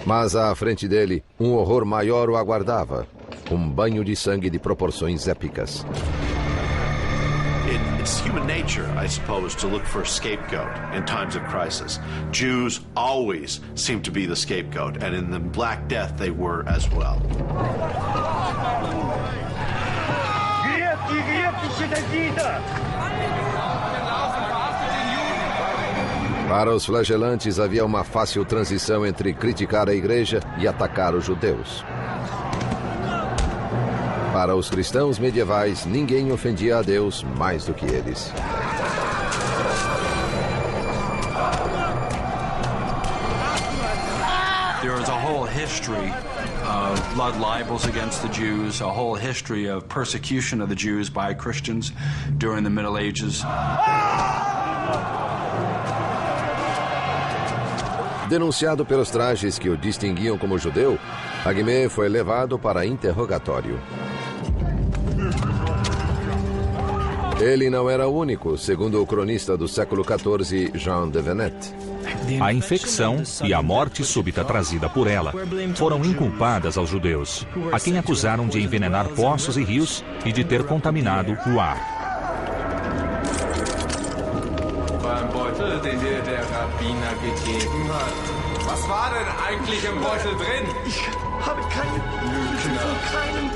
Mas à frente dele, um horror maior o aguardava. Um banho de sangue de proporções épicas. It's human nature, I suppose, to look for a scapegoat in times of crisis. Jews always seem to be the scapegoat, and in the Black Death they were as well. Para os flagelantes havia uma fácil transição entre criticar a igreja e atacar os judeus. Para os cristãos medievais, ninguém ofendia a Deus mais do que eles. There is a whole history of blood libels against the Jews, a whole history of persecution of the Jews by Christians during the Middle Ages. Denunciado pelos trajes que o distinguiam como judeu, Aguimé foi levado para interrogatório. Ele não era o único, segundo o cronista do século XIV, Jean de Venette. A infecção e a morte súbita trazida por ela foram inculpadas aos judeus, a quem acusaram de envenenar poços e rios e de ter contaminado o ar. Beim Beutel, den dir der Rabbiner gegeben hat. Was war denn eigentlich im Beutel drin? Ich habe keinen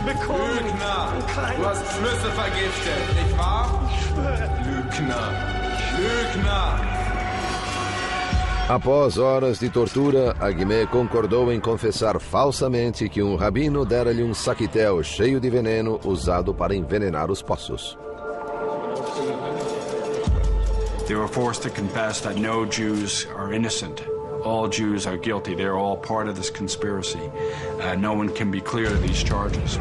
bekommen. Lügner! Du hast Flüsse vergiftet, nicht wahr? Ich schwöre. Lügner! Lügner! Após horas de tortura, Aguimé concordou em confessar falsamente que um rabino dera-lhe um saquitel cheio de veneno usado para envenenar os poços. They were forced to confess that no Jews are innocent. All Jews are guilty. They're all part of this conspiracy. No one can be cleared of these charges.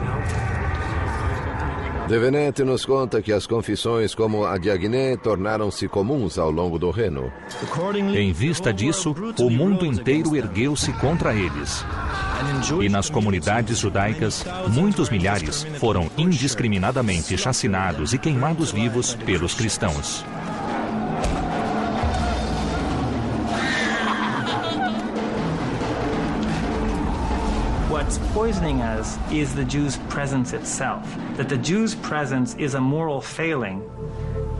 De Venette nos conta que as confissões como a de Aguimé tornaram-se comuns ao longo do Reno. Em vista disso, o mundo inteiro ergueu-se contra eles. E nas comunidades judaicas, muitos milhares foram indiscriminadamente chacinados e queimados vivos pelos cristãos. What's poisoning us is the Jews' presence itself. That the Jews' presence is a moral failing.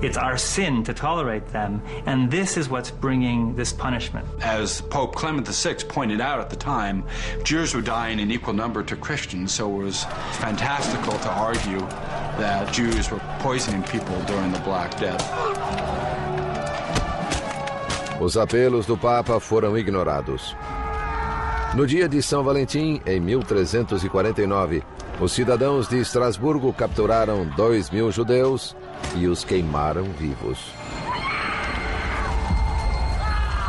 It's our sin to tolerate them, and this is what's bringing this punishment. As Pope Clement VI pointed out at the time, Jews were dying in equal number to Christians, so it was fantastical to argue that Jews were poisoning people during the Black Death. Os apelos do Papa foram ignorados. No dia de São Valentim, em 1349, os cidadãos de Estrasburgo capturaram 2.000 judeus e os queimaram vivos.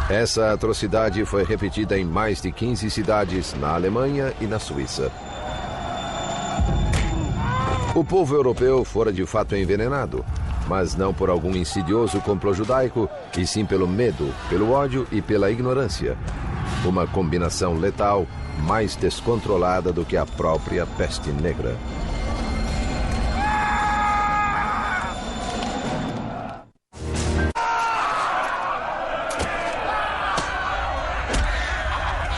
Essa atrocidade foi repetida em mais de 15 cidades na Alemanha e na Suíça. O povo europeu fora de fato envenenado, mas não por algum insidioso complô judaico, e sim pelo medo, pelo ódio e pela ignorância. Uma combinação letal mais descontrolada do que a própria peste negra.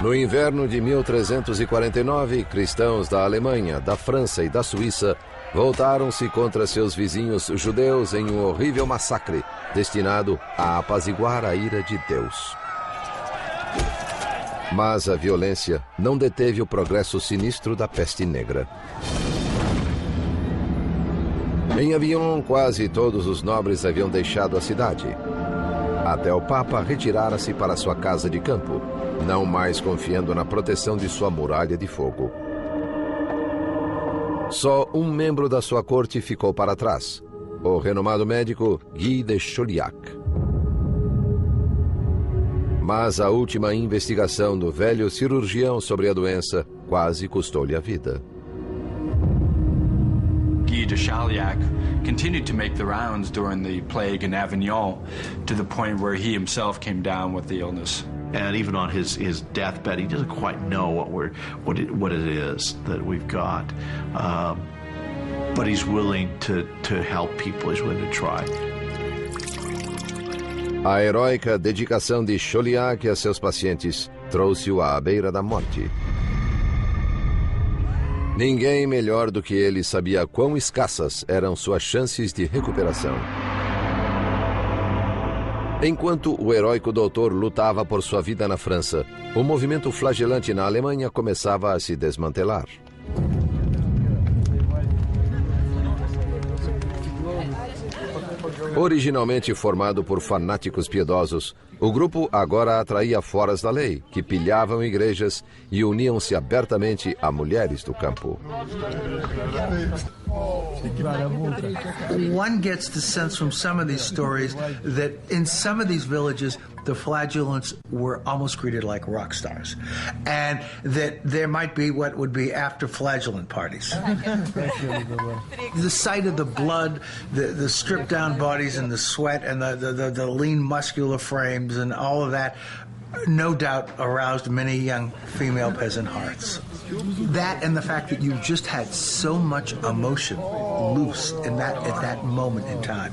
No inverno de 1349, cristãos da Alemanha, da França e da Suíça voltaram-se contra seus vizinhos judeus em um horrível massacre destinado a apaziguar a ira de Deus. Mas a violência não deteve o progresso sinistro da peste negra. Em Avignon, quase todos os nobres haviam deixado a cidade. Até o Papa retirara-se para sua casa de campo, não mais confiando na proteção de sua muralha de fogo. Só um membro da sua corte ficou para trás, o renomado médico Guy de Chauliac. Mas a última investigação do velho cirurgião sobre a doença quase custou-lhe a vida. Guy de Chauliac continued to make the rounds during the plague in Avignon, to the point where he himself came down with the illness. And even on his deathbed, he doesn't quite know what it is that we've got, but he's willing to help people. He's willing to try. A heróica dedicação de Chauliac a seus pacientes trouxe-o à beira da morte. Ninguém melhor do que ele sabia quão escassas eram suas chances de recuperação. Enquanto o heróico doutor lutava por sua vida na França, o movimento flagelante na Alemanha começava a se desmantelar. Originalmente formado por fanáticos piedosos, o grupo agora atraía foras da lei, que pilhavam igrejas e uniam-se abertamente a mulheres do campo. One gets the sense from some of these stories that in some of these villages, the flagellants were almost treated like rock stars, and that there might be what would be after flagellant parties. The sight of the blood, the stripped down bodies and the sweat and the lean muscular frames and all of that, no doubt aroused many young female peasant hearts. That and the fact that you just had so much emotion loose at that moment in time.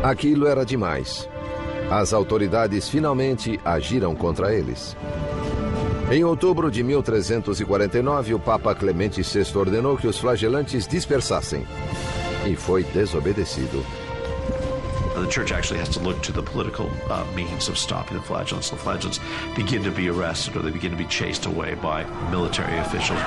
Aquilo era demais. As autoridades finalmente agiram contra eles. Em outubro de 1349, o Papa Clemente VI ordenou que os flagelantes dispersassem. E foi desobedecido. The church actually has to look to the political means of stopping the flagellants. The flagellants begin to be arrested or they begin to be chased away by military officials.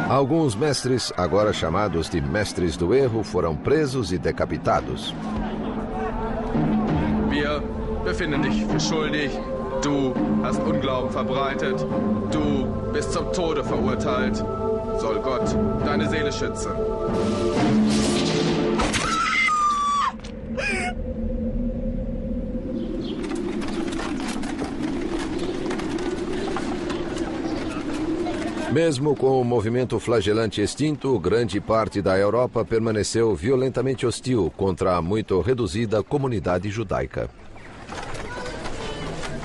Alguns mestres, agora chamados de mestres do erro, foram presos e decapitados. Wir befinden dich für schuldig. Du hast Unglauben verbreitet. Du bist zum Tode verurteilt. Soll Gott deine Seele schützen. Mesmo com o movimento flagelante extinto, grande parte da Europa permaneceu violentamente hostil contra a muito reduzida comunidade judaica.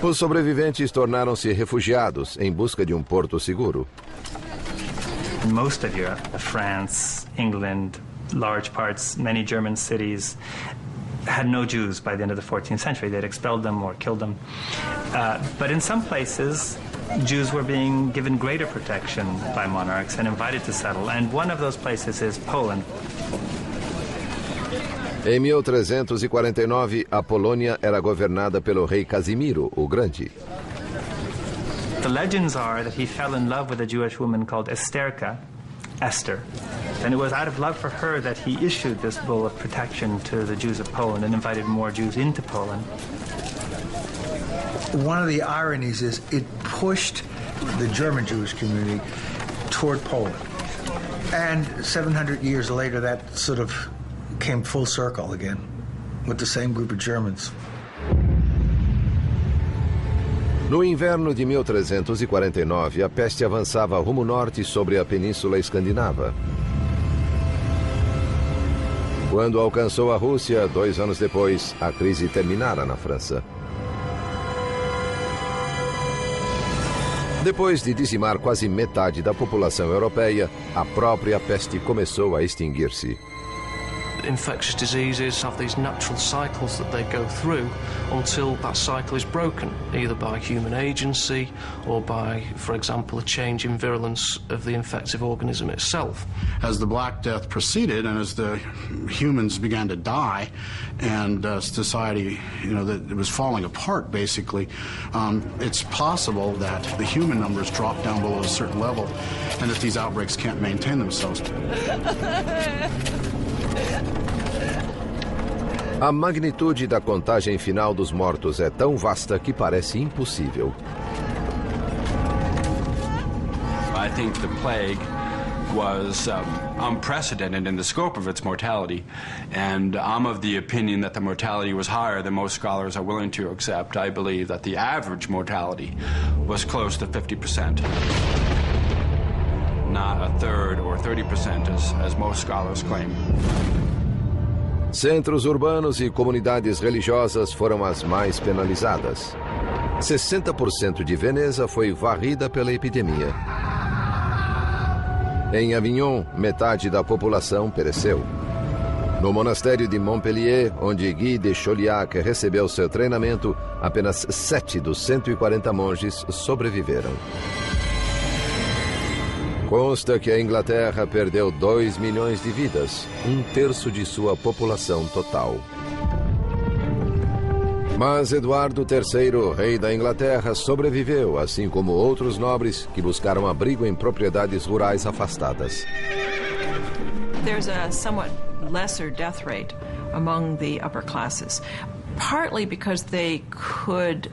Os sobreviventes tornaram-se refugiados em busca de um porto seguro. Most of Europe, France, England, large parts, many German cities, had no Jews by the end of the 14th century. They'd expelled them or killed them. But in some places, Jews were being given greater protection by monarchs and invited to settle, and one of those places is Poland. Em 1349, a Polônia era governada pelo rei Casimiro, o Grande. The legends are that he fell in love with a Jewish woman called Esther, and it was out of love for her that he issued this bull of protection to the Jews of Poland and invited more Jews into Poland. One of the ironies is it pushed the German Jewish community toward Poland. And 700 years later, that sort of came full circle again with the same group of Germans. No inverno de 1349, a peste avançava rumo norte sobre a península escandinava. Quando alcançou a Rússia, 2 anos depois, a crise terminara na França. Depois de dizimar quase metade da população europeia, a própria peste começou a extinguir-se. Infectious diseases have these natural cycles that they go through until that cycle is broken, either by human agency or by, for example, a change in virulence of the infective organism itself. As the Black Death proceeded and as the humans began to die and society, that it was falling apart basically, it's possible that the human numbers drop down below a certain level and that these outbreaks can't maintain themselves. A magnitude da contagem final dos mortos é tão vasta que parece impossível. I think the plague was unprecedented in the scope of its mortality, and I'm of the opinion that the mortality was higher than most scholars are willing to accept. I believe that the average mortality was close to 50%. Not a third or 30% as most scholars claim. Centros urbanos e comunidades religiosas foram as mais penalizadas. 60% de Veneza foi varrida pela epidemia. Em Avignon, metade da população pereceu. No monastério de Montpellier, onde Guy de Chauliac recebeu seu treinamento, apenas 7 dos 140 monges sobreviveram. Consta que a Inglaterra perdeu 2 milhões de vidas, 1/3 de sua população total. Mas Eduardo III, rei da Inglaterra, sobreviveu, assim como outros nobres que buscaram abrigo em propriedades rurais afastadas. There's a somewhat lesser death rate among the upper classes, partly because they could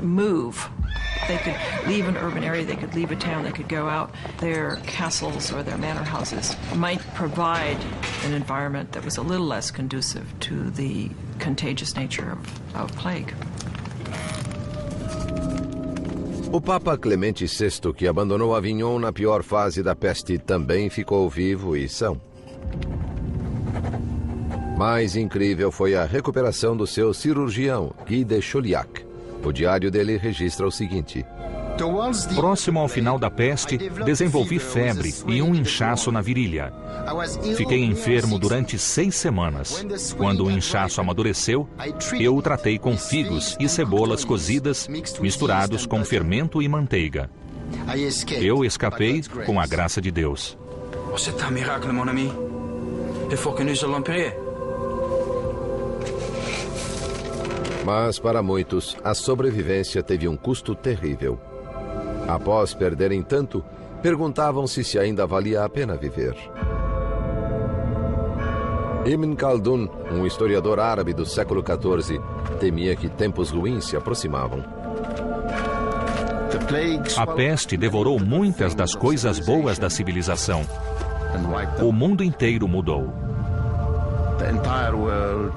move. They could leave an urban area, they could leave a town, they could go out. Their castles or their manor houses might provide an environment that was a little less conducive to the contagious nature of plague. O Papa Clemente VI, que abandonou Avignon na pior fase da peste, também ficou vivo e são. Mais incrível foi a recuperação do seu cirurgião, Guy de Chauliac. O diário dele registra o seguinte: próximo ao final da peste, desenvolvi febre e um inchaço na virilha. Fiquei enfermo durante 6 semanas. Quando o inchaço amadureceu, eu o tratei com figos e cebolas cozidas, misturados com fermento e manteiga. Eu escapei com a graça de Deus. C'est un miracle, mon ami. Il faut que nous allons prier. Mas para muitos, a sobrevivência teve um custo terrível. Após perderem tanto, perguntavam-se se ainda valia a pena viver. Ibn Khaldun, um historiador árabe do século XIV, temia que tempos ruins se aproximavam. A peste devorou muitas das coisas boas da civilização. O mundo inteiro mudou. The entire world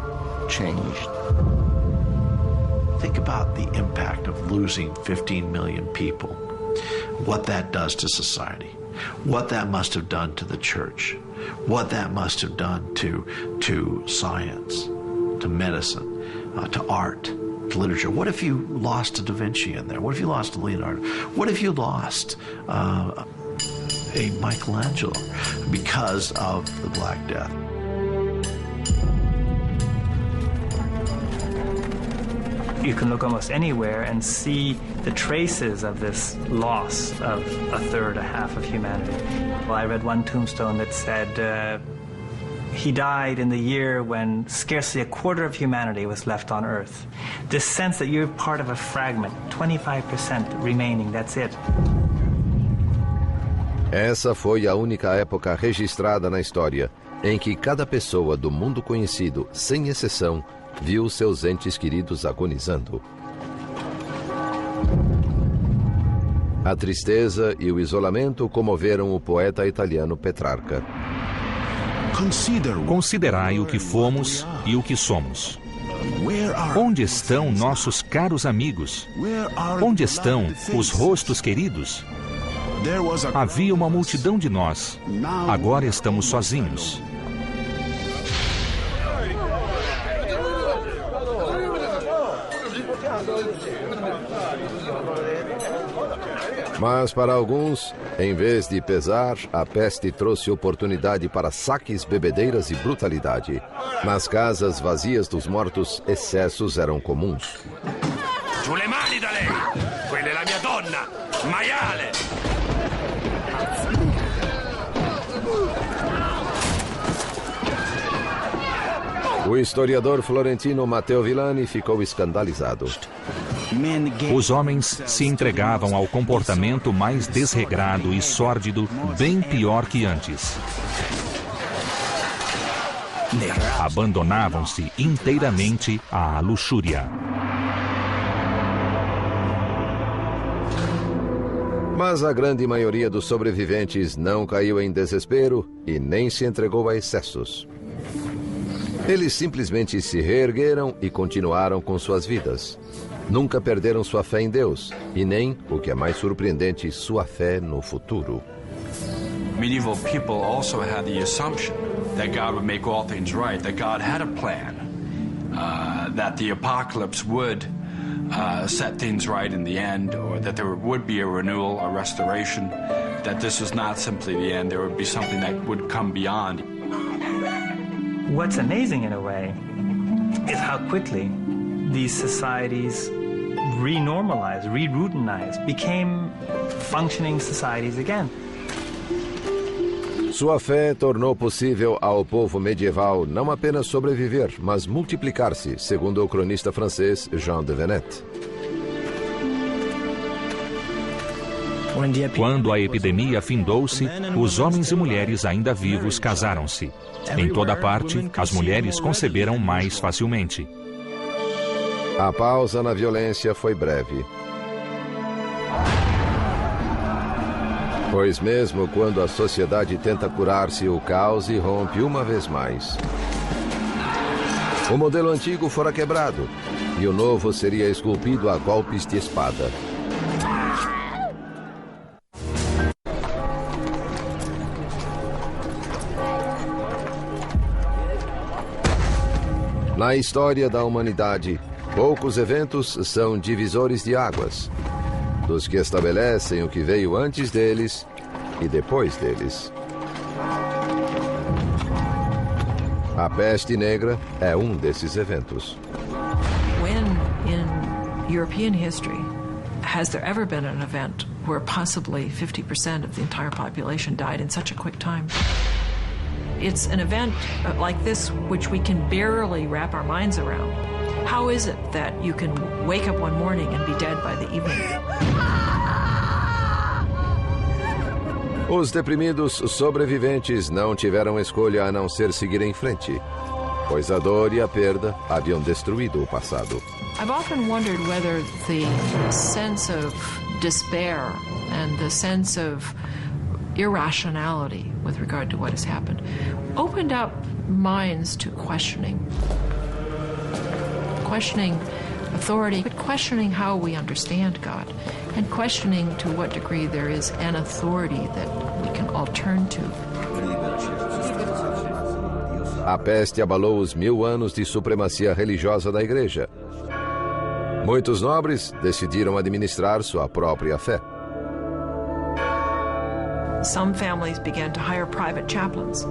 changed. Think about the impact of losing 15 million people. What that does to society. What that must have done to the church. What that must have done to science, to medicine, to art, to literature. What if you lost a Da Vinci in there? What if you lost a Leonardo? What if you lost a Michelangelo because of the Black Death? You can look almost anywhere and see the traces of this loss of a third, a half of humanity. Well, I read one tombstone that said he died in the year when scarcely a quarter of humanity was left on Earth. This sense that you're part of a fragment, 25% remaining, that's it. Essa foi a única época registrada na história em que cada pessoa do mundo conhecido, sem exceção, viu seus entes queridos agonizando. A tristeza e o isolamento comoveram o poeta italiano Petrarca. Considerai o que fomos e o que somos. Onde estão nossos caros amigos? Onde estão os rostos queridos? Havia uma multidão de nós. Agora estamos sozinhos. Mas para alguns, em vez de pesar, a peste trouxe oportunidade para saques, bebedeiras e brutalidade. Nas casas vazias dos mortos, excessos eram comuns. Giù le mani da lei! Quella è la mia donna! Maiale! O historiador florentino Matteo Villani ficou escandalizado. Os homens se entregavam ao comportamento mais desregrado e sórdido, bem pior que antes. Abandonavam-se inteiramente à luxúria. Mas a grande maioria dos sobreviventes não caiu em desespero e nem se entregou a excessos. Eles simplesmente se reergueram e continuaram com suas vidas. Nunca perderam sua fé em Deus e nem, o que é mais surpreendente, sua fé no futuro. Medieval people also had the assumption that God would make all things right, that God had a plan, that the apocalypse would set things right in the end, or that there would be a renewal, a restoration, that this was not simply the end, there would be something that would come beyond. What's amazing in a way is how quickly these societies renormalized, re-routinized, became functioning societies again. Sua fé tornou possível ao povo medieval não apenas sobreviver, mas multiplicar-se, segundo o cronista francês Jean de Venette. Quando a epidemia findou-se, os homens e mulheres ainda vivos casaram-se. Em toda parte, as mulheres conceberam mais facilmente. A pausa na violência foi breve. Pois mesmo quando a sociedade tenta curar-se, o caos irrompe uma vez mais. O modelo antigo fora quebrado e o novo seria esculpido a golpes de espada. Na história da humanidade, poucos eventos são divisores de águas, dos que estabelecem o que veio antes deles e depois deles. A peste negra é um desses eventos. When in European history has there ever been an event where possibly 50% of the entire population died in such a quick time? It's an event like this which we can barely wrap our minds around. How is it that you can wake up one morning and be dead by the evening? Os deprimidos sobreviventes não tiveram escolha a não ser seguir em frente, pois a dor e a perda haviam destruído o passado. I've often wondered whether the sense of despair and the sense of irrationality with regard to what has happened opened up minds to questioning authority, but questioning how we understand God, and questioning to what degree there is an authority that we can all turn to. A peste abalou os 1000 anos de supremacia religiosa da Igreja. Muitos nobres decidiram administrar sua própria fé. Some families began to hire private chaplains,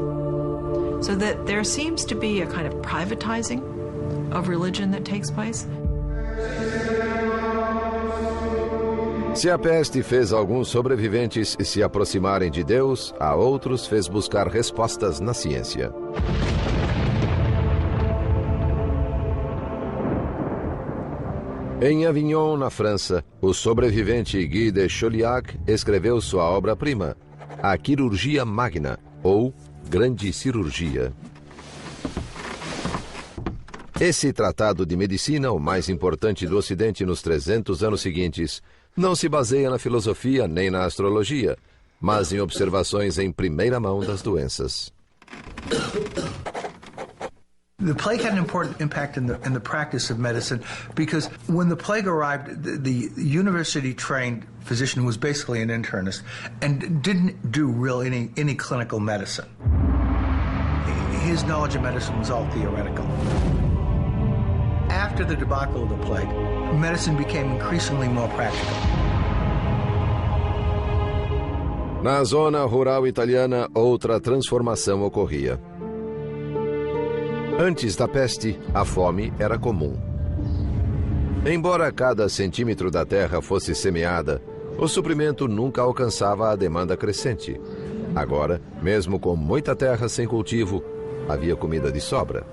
so that there seems to be a kind of privatizing of religion that takes place. Se a peste fez alguns sobreviventes se aproximarem de Deus, a outros fez buscar respostas na ciência. Em Avignon, na França, o sobrevivente Guy de Chauliac escreveu sua obra-prima, A Quirurgia Magna, ou Grande Cirurgia. Esse tratado de medicina, o mais importante do Ocidente nos 300 anos seguintes, não se baseia na filosofia nem na astrologia, mas em observações em primeira mão das doenças. The plague had an important impact in the practice of medicine because when the plague arrived, the university-trained physician was basically an internist and didn't do really any clinical medicine. His knowledge of medicine was all theoretical. after the debacle of the plague, medicine became increasingly more practical. Na zona rural italiana, outra transformação ocorria. Antes da peste, a fome era comum. Embora cada centímetro da terra fosse semeada, o suprimento nunca alcançava a demanda crescente. Agora, mesmo com muita terra sem cultivo, havia comida de sobra.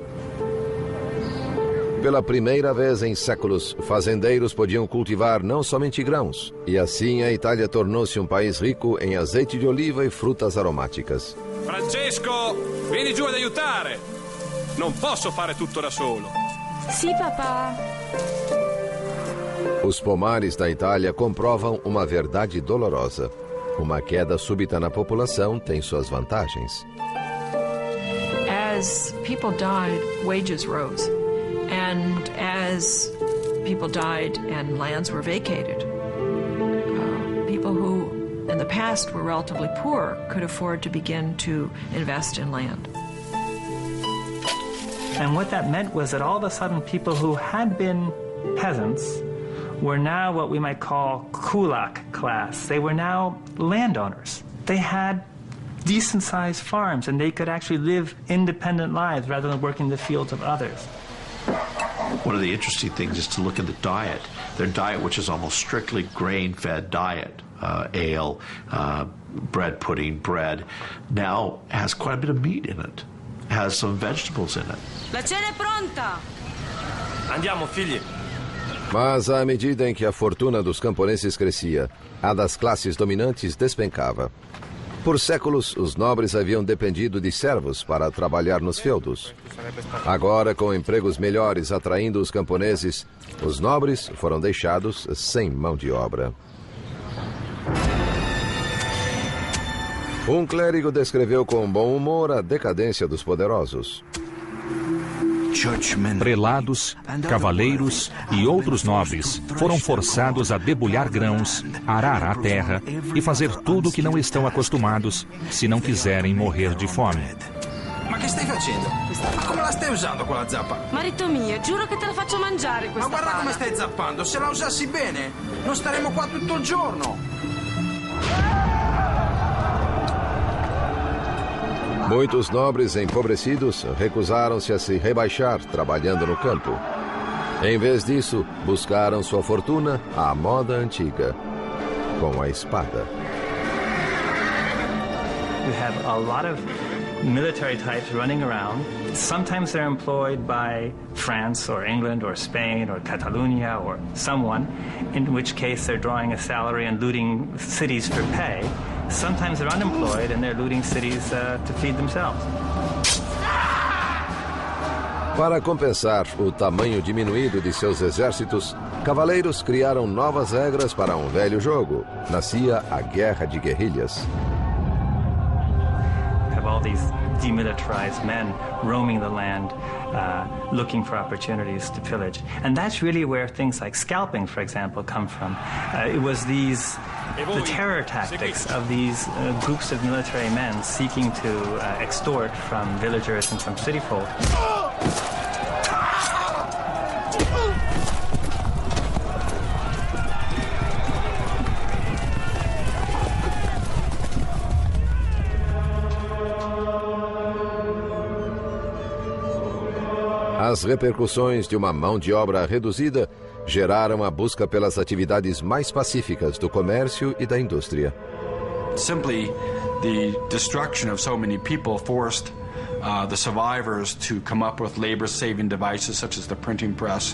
Pela primeira vez em séculos, fazendeiros podiam cultivar não somente grãos, e assim a Itália tornou-se um país rico em azeite de oliva e frutas aromáticas. Francesco, vieni giù ad aiutare! Non posso fare tutto da solo. Sì, papà. Os pomares da Itália comprovam uma verdade dolorosa. Uma queda súbita na população tem suas vantagens. As people died, wages rose. And as people died and lands were vacated, people who in the past were relatively poor could afford to begin to invest in land. And what that meant was that all of a sudden people who had been peasants were now what we might call kulak class. They were now landowners. They had decent-sized farms and they could actually live independent lives rather than working the fields of others. One of the interesting things is to look at the diet. Their diet, which is almost strictly grain-fed diet, ale, bread pudding, bread, now has quite a bit of meat in it, has some vegetables in it. La cena è pronta! Andiamo, figli. Mas à medida em que a fortuna dos camponeses crescia, a das classes dominantes despencava. Por séculos, os nobres haviam dependido de servos para trabalhar nos feudos. Agora, com empregos melhores atraindo os camponeses, os nobres foram deixados sem mão de obra. Um clérigo descreveu com bom humor a decadência dos poderosos. Prelados, cavaleiros e outros nobres foram forçados a debulhar grãos, arar a terra e fazer tudo o que não estão acostumados se não quiserem morrer de fome. Ma che stai facendo? Ma come la stai usando quella zappa? Marito mio, giuro che te la faccio mangiare questa Ma guarda pala. come stai zappando, se la usassi bene non staremo qua tutto il giorno. Muitos nobres empobrecidos recusaram-se a se rebaixar trabalhando no campo. Em vez disso, buscaram sua fortuna à moda antiga, com a espada. We have a lot of military types running around. Sometimes they're employed by France or England or Spain or Catalonia or someone, in which case they're drawing a salary and looting cities for pay. Sometimes they're unemployed and they're looting cities to feed themselves. Para compensar o tamanho diminuído de seus exércitos, cavaleiros criaram novas regras para um velho jogo. Nascia a Guerra de Guerrilhas. Have all these demilitarized men roaming the land, looking for opportunities to pillage. And that's really where things like scalping, for example, come from. It was the terror tactics of these groups of military men seeking to extort from villagers and from city folk. As repercussões de uma mão de obra reduzida geraram a busca pelas atividades mais pacíficas do comércio e da indústria. Simply, the destruction of so many people forced the survivors to come up with labor-saving devices such as the printing press.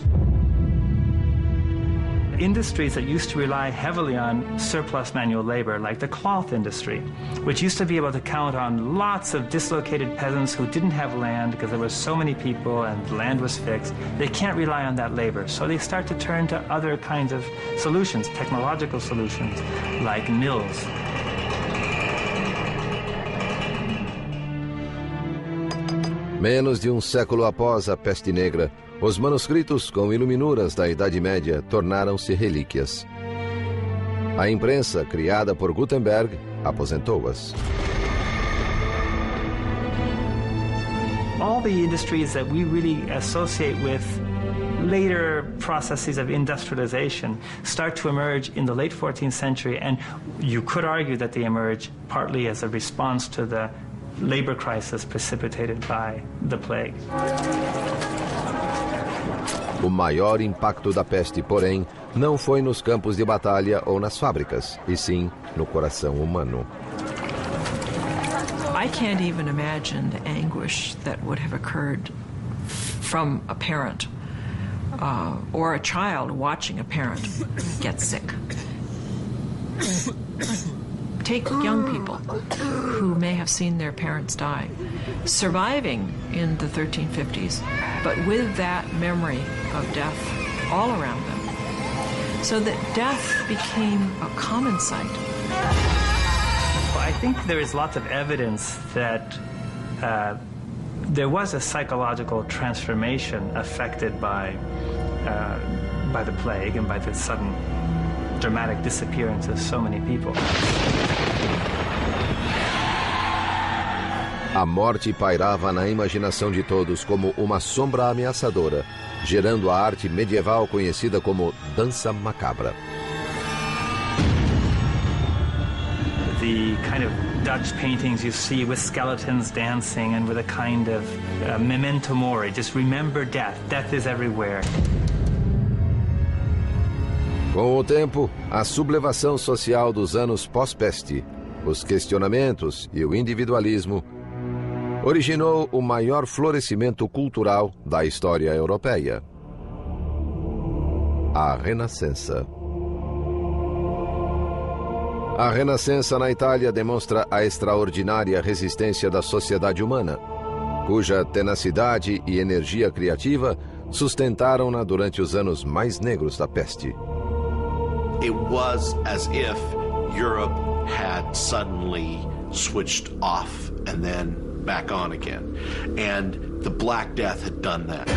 Industries that used to rely heavily on surplus manual labor, like the cloth industry, which used to be able to count on lots of dislocated peasants who didn't have land because there were so many people and the land was fixed, they can't rely on that labor. So they start to turn to other kinds of solutions, technological solutions, like mills. Menos de um século após a peste negra, os manuscritos com iluminuras da Idade Média tornaram-se relíquias. A imprensa, criada por Gutenberg, aposentou-as. All the industries that we really associate with later processes of industrialization start to emerge in the late 14th century, and you could argue that they emerge partly as a response to the labor crisis precipitated by the plague. O maior impacto da peste, porém, não foi nos campos de batalha ou nas fábricas, e sim no coração humano. I can't even imagine the anguish that would have occurred from a parent or a child watching a parent get sick. Take young people who may have seen their parents die, surviving in the 1350s, but with that memory of death all around them, so that death became a common sight. I think there is lots of evidence that there was a psychological transformation affected by the plague and by the sudden dramatic disappearance of so many people. A morte pairava na imaginação de todos como uma sombra ameaçadora, gerando a arte medieval conhecida como dança macabra. The kind of Dutch paintings you see with skeletons dancing and with a kind of memento mori, just remember death. Death is everywhere. Com o tempo, a sublevação social dos anos pós-peste, os questionamentos e o individualismo originou o maior florescimento cultural da história europeia: a Renascença. A Renascença na Itália demonstra a extraordinária resistência da sociedade humana, cuja tenacidade e energia criativa sustentaram-na durante os anos mais negros da peste. It was as if Europe had suddenly switched off and then back on again. And the Black Death had done that.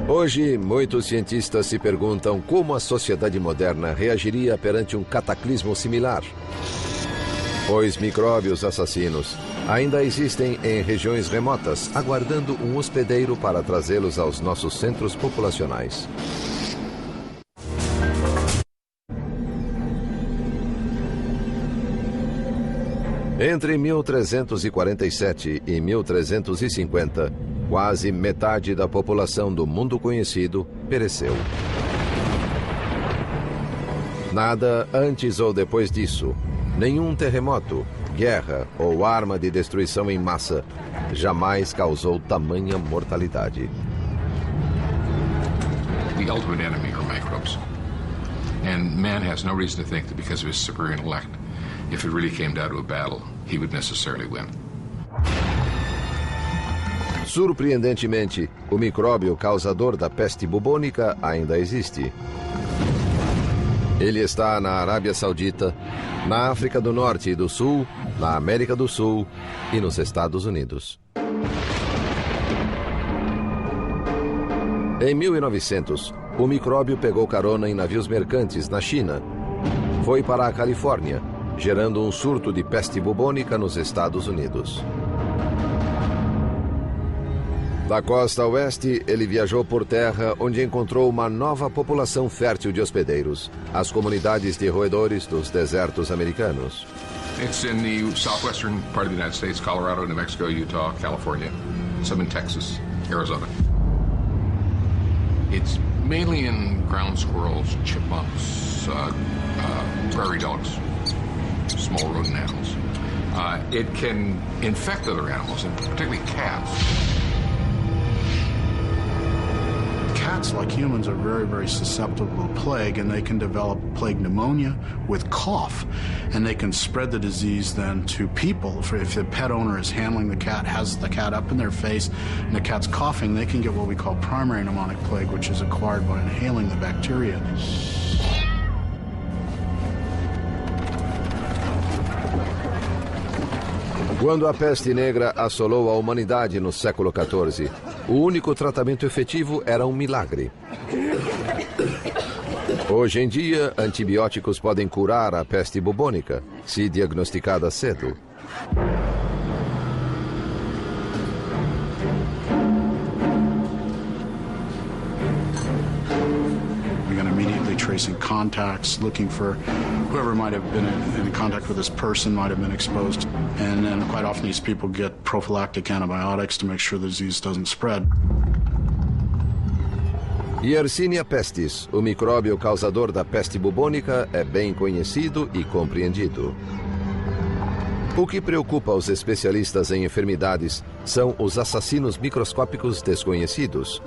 Hoje, muitos cientistas se perguntam como a sociedade moderna reagiria perante um cataclismo similar. Pois micróbios assassinos ainda existem em regiões remotas, aguardando um hospedeiro para trazê-los aos nossos centros populacionais. Entre 1347 e 1350, quase metade da população do mundo conhecido pereceu. Nada antes ou depois disso, nenhum terremoto, guerra ou arma de destruição em massa jamais causou tamanha mortalidade. The ultimate enemy are microbes. And man has no reason to think that because of his superior intellect, if it really came down to a battle, he would necessarily win. Surpreendentemente, o micróbio causador da peste bubônica ainda existe. Ele está na Arábia Saudita, na África do Norte e do Sul, na América do Sul e nos Estados Unidos. Em 1900, o micróbio pegou carona em navios mercantes na China. Foi para a Califórnia, gerando um surto de peste bubônica nos Estados Unidos. Da costa oeste, ele viajou por terra, onde encontrou uma nova população fértil de hospedeiros, as comunidades de roedores dos desertos americanos. It's in the southwestern part of the United States, Colorado, New Mexico, Utah, California, some in Texas, Arizona. It's mainly in ground squirrels, chipmunks, prairie dogs, small rodent animals. It can infect other animals, and particularly cats. Cats, like humans, are very, very susceptible to plague, and they can develop plague pneumonia with cough, and they can spread the disease then to people. If the pet owner is handling the cat, has the cat up in their face, and the cat's coughing, they can get what we call primary pneumonic plague, which is acquired by inhaling the bacteria. Quando a peste negra assolou a humanidade no século XIV, o único tratamento efetivo era um milagre. Hoje em dia, antibióticos podem curar a peste bubônica, se diagnosticada cedo. tracing contacts, looking for whoever might have been in contact with this person might have been exposed. And then quite often these people get prophylactic antibiotics to make sure the disease doesn't spread. Yersinia pestis, o micróbio causador da peste bubônica, é bem conhecido e compreendido. O que preocupa os especialistas em enfermidades são os assassinos microscópicos desconhecidos.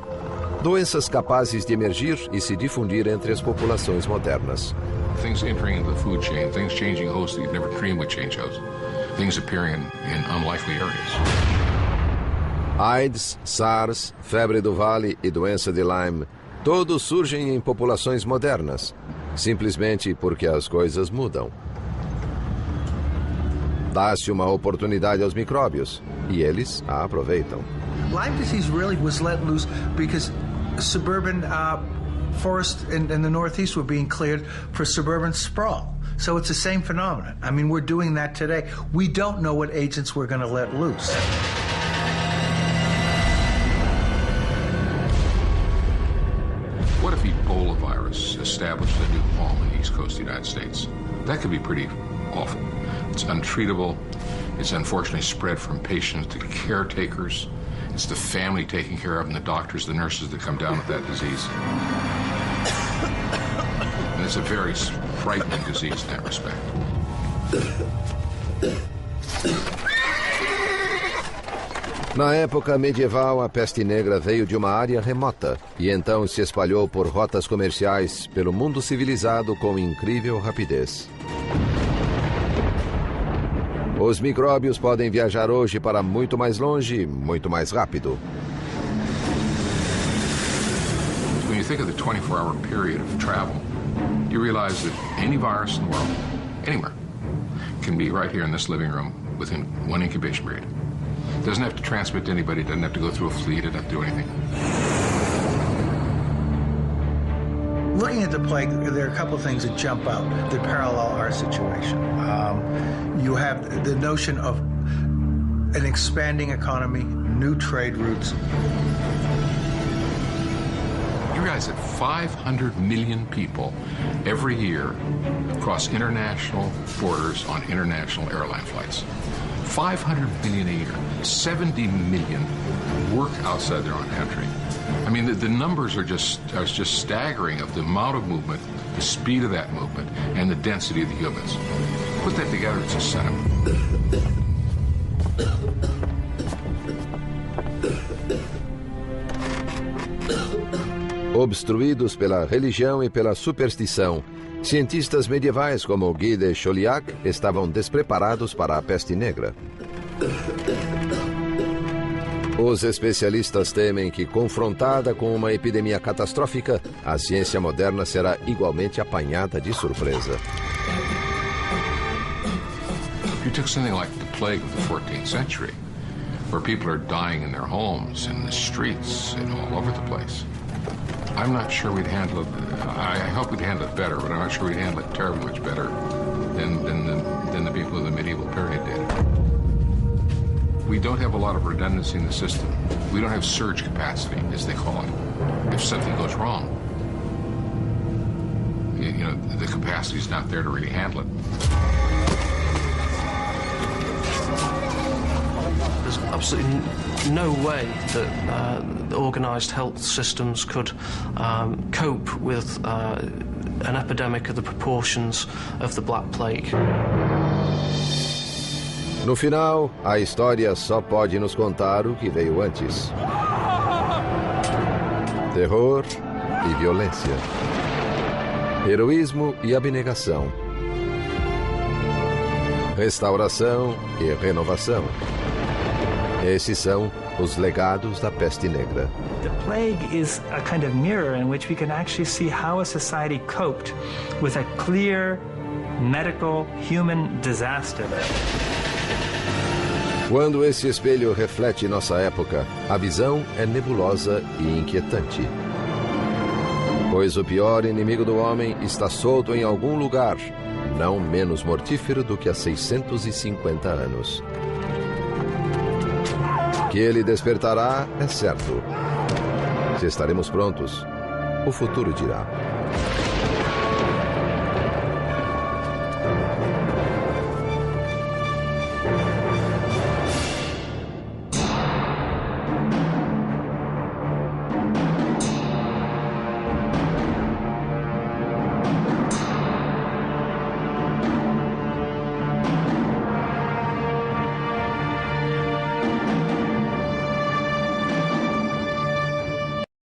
Doenças capazes de emergir e se difundir entre as populações modernas. Things entering the food chain, things changing hosts that you'd never dream would change hosts. Things appearing in unlikely areas. AIDS, SARS, febre do Vale e doença de Lyme, todos surgem em populações modernas, simplesmente porque as coisas mudam. Dá-se uma oportunidade aos micróbios e eles a aproveitam. Lyme disease really was let loose because suburban forests in the Northeast were being cleared for suburban sprawl. So it's the same phenomenon. I mean, we're doing that today. We don't know what agents we're going to let loose. What if Ebola virus established a new home in the East Coast of the United States? That could be pretty awful. It's untreatable. It's unfortunately spread from patients to caretakers. It's the family taking care of them, the doctors, the nurses that come down with that disease. And it's a very frightening disease in that respect. Na época medieval, a peste negra veio de uma área remota e então se espalhou por rotas comerciais pelo mundo civilizado com incrível rapidez. Os micróbios podem viajar hoje para muito mais longe, muito mais rápido. When you think of the 24-hour period of travel, you realize that any virus in the world, anywhere, can be right here in this living room within one incubation period. It doesn't have to transmit to anybody, it doesn't have to go through a fleet, it doesn't have to do anything. Looking at the plague, there are a couple of things that jump out that parallel our situation. You have the notion of an expanding economy, new trade routes. You realize that 500 million people every year cross international borders on international airline flights. 500 million a year. 70 million work outside their own country. I mean, the numbers are just staggering of the amount of movement, the speed of that movement, and the density of the humans. Put that together, it's a setup. Obstruídos pela religião e pela superstição, cientistas medievais como Guy de Chauliac estavam despreparados para a peste negra. Os especialistas temem que, confrontada com uma epidemia catastrófica, a ciência moderna será igualmente apanhada de surpresa. You took something like the plague of the 14th century, where people are dying in their homes, in the streets, and all over the place. I'm not sure we'd handle it. I hope we'd handle it better, but I'm not sure we'd handle it terribly much better than the people of the medieval period did. We don't have a lot of redundancy in the system. We don't have surge capacity, as they call it. If something goes wrong, you know, the capacity is not there to really handle it. There's absolutely no way that organised health systems could cope with an epidemic of the proportions of the Black Plague. No final, a história só pode nos contar o que veio antes. Terror e violência. Heroísmo e abnegação. Restauração e renovação. Esses são os legados da peste negra. The plague is a kind of mirror in which we can actually see how a society coped with a clear medical human disaster. Quando esse espelho reflete nossa época, a visão é nebulosa e inquietante. Pois o pior inimigo do homem está solto em algum lugar, não menos mortífero do que há 650 anos. Que ele despertará é certo. Se estaremos prontos, o futuro dirá.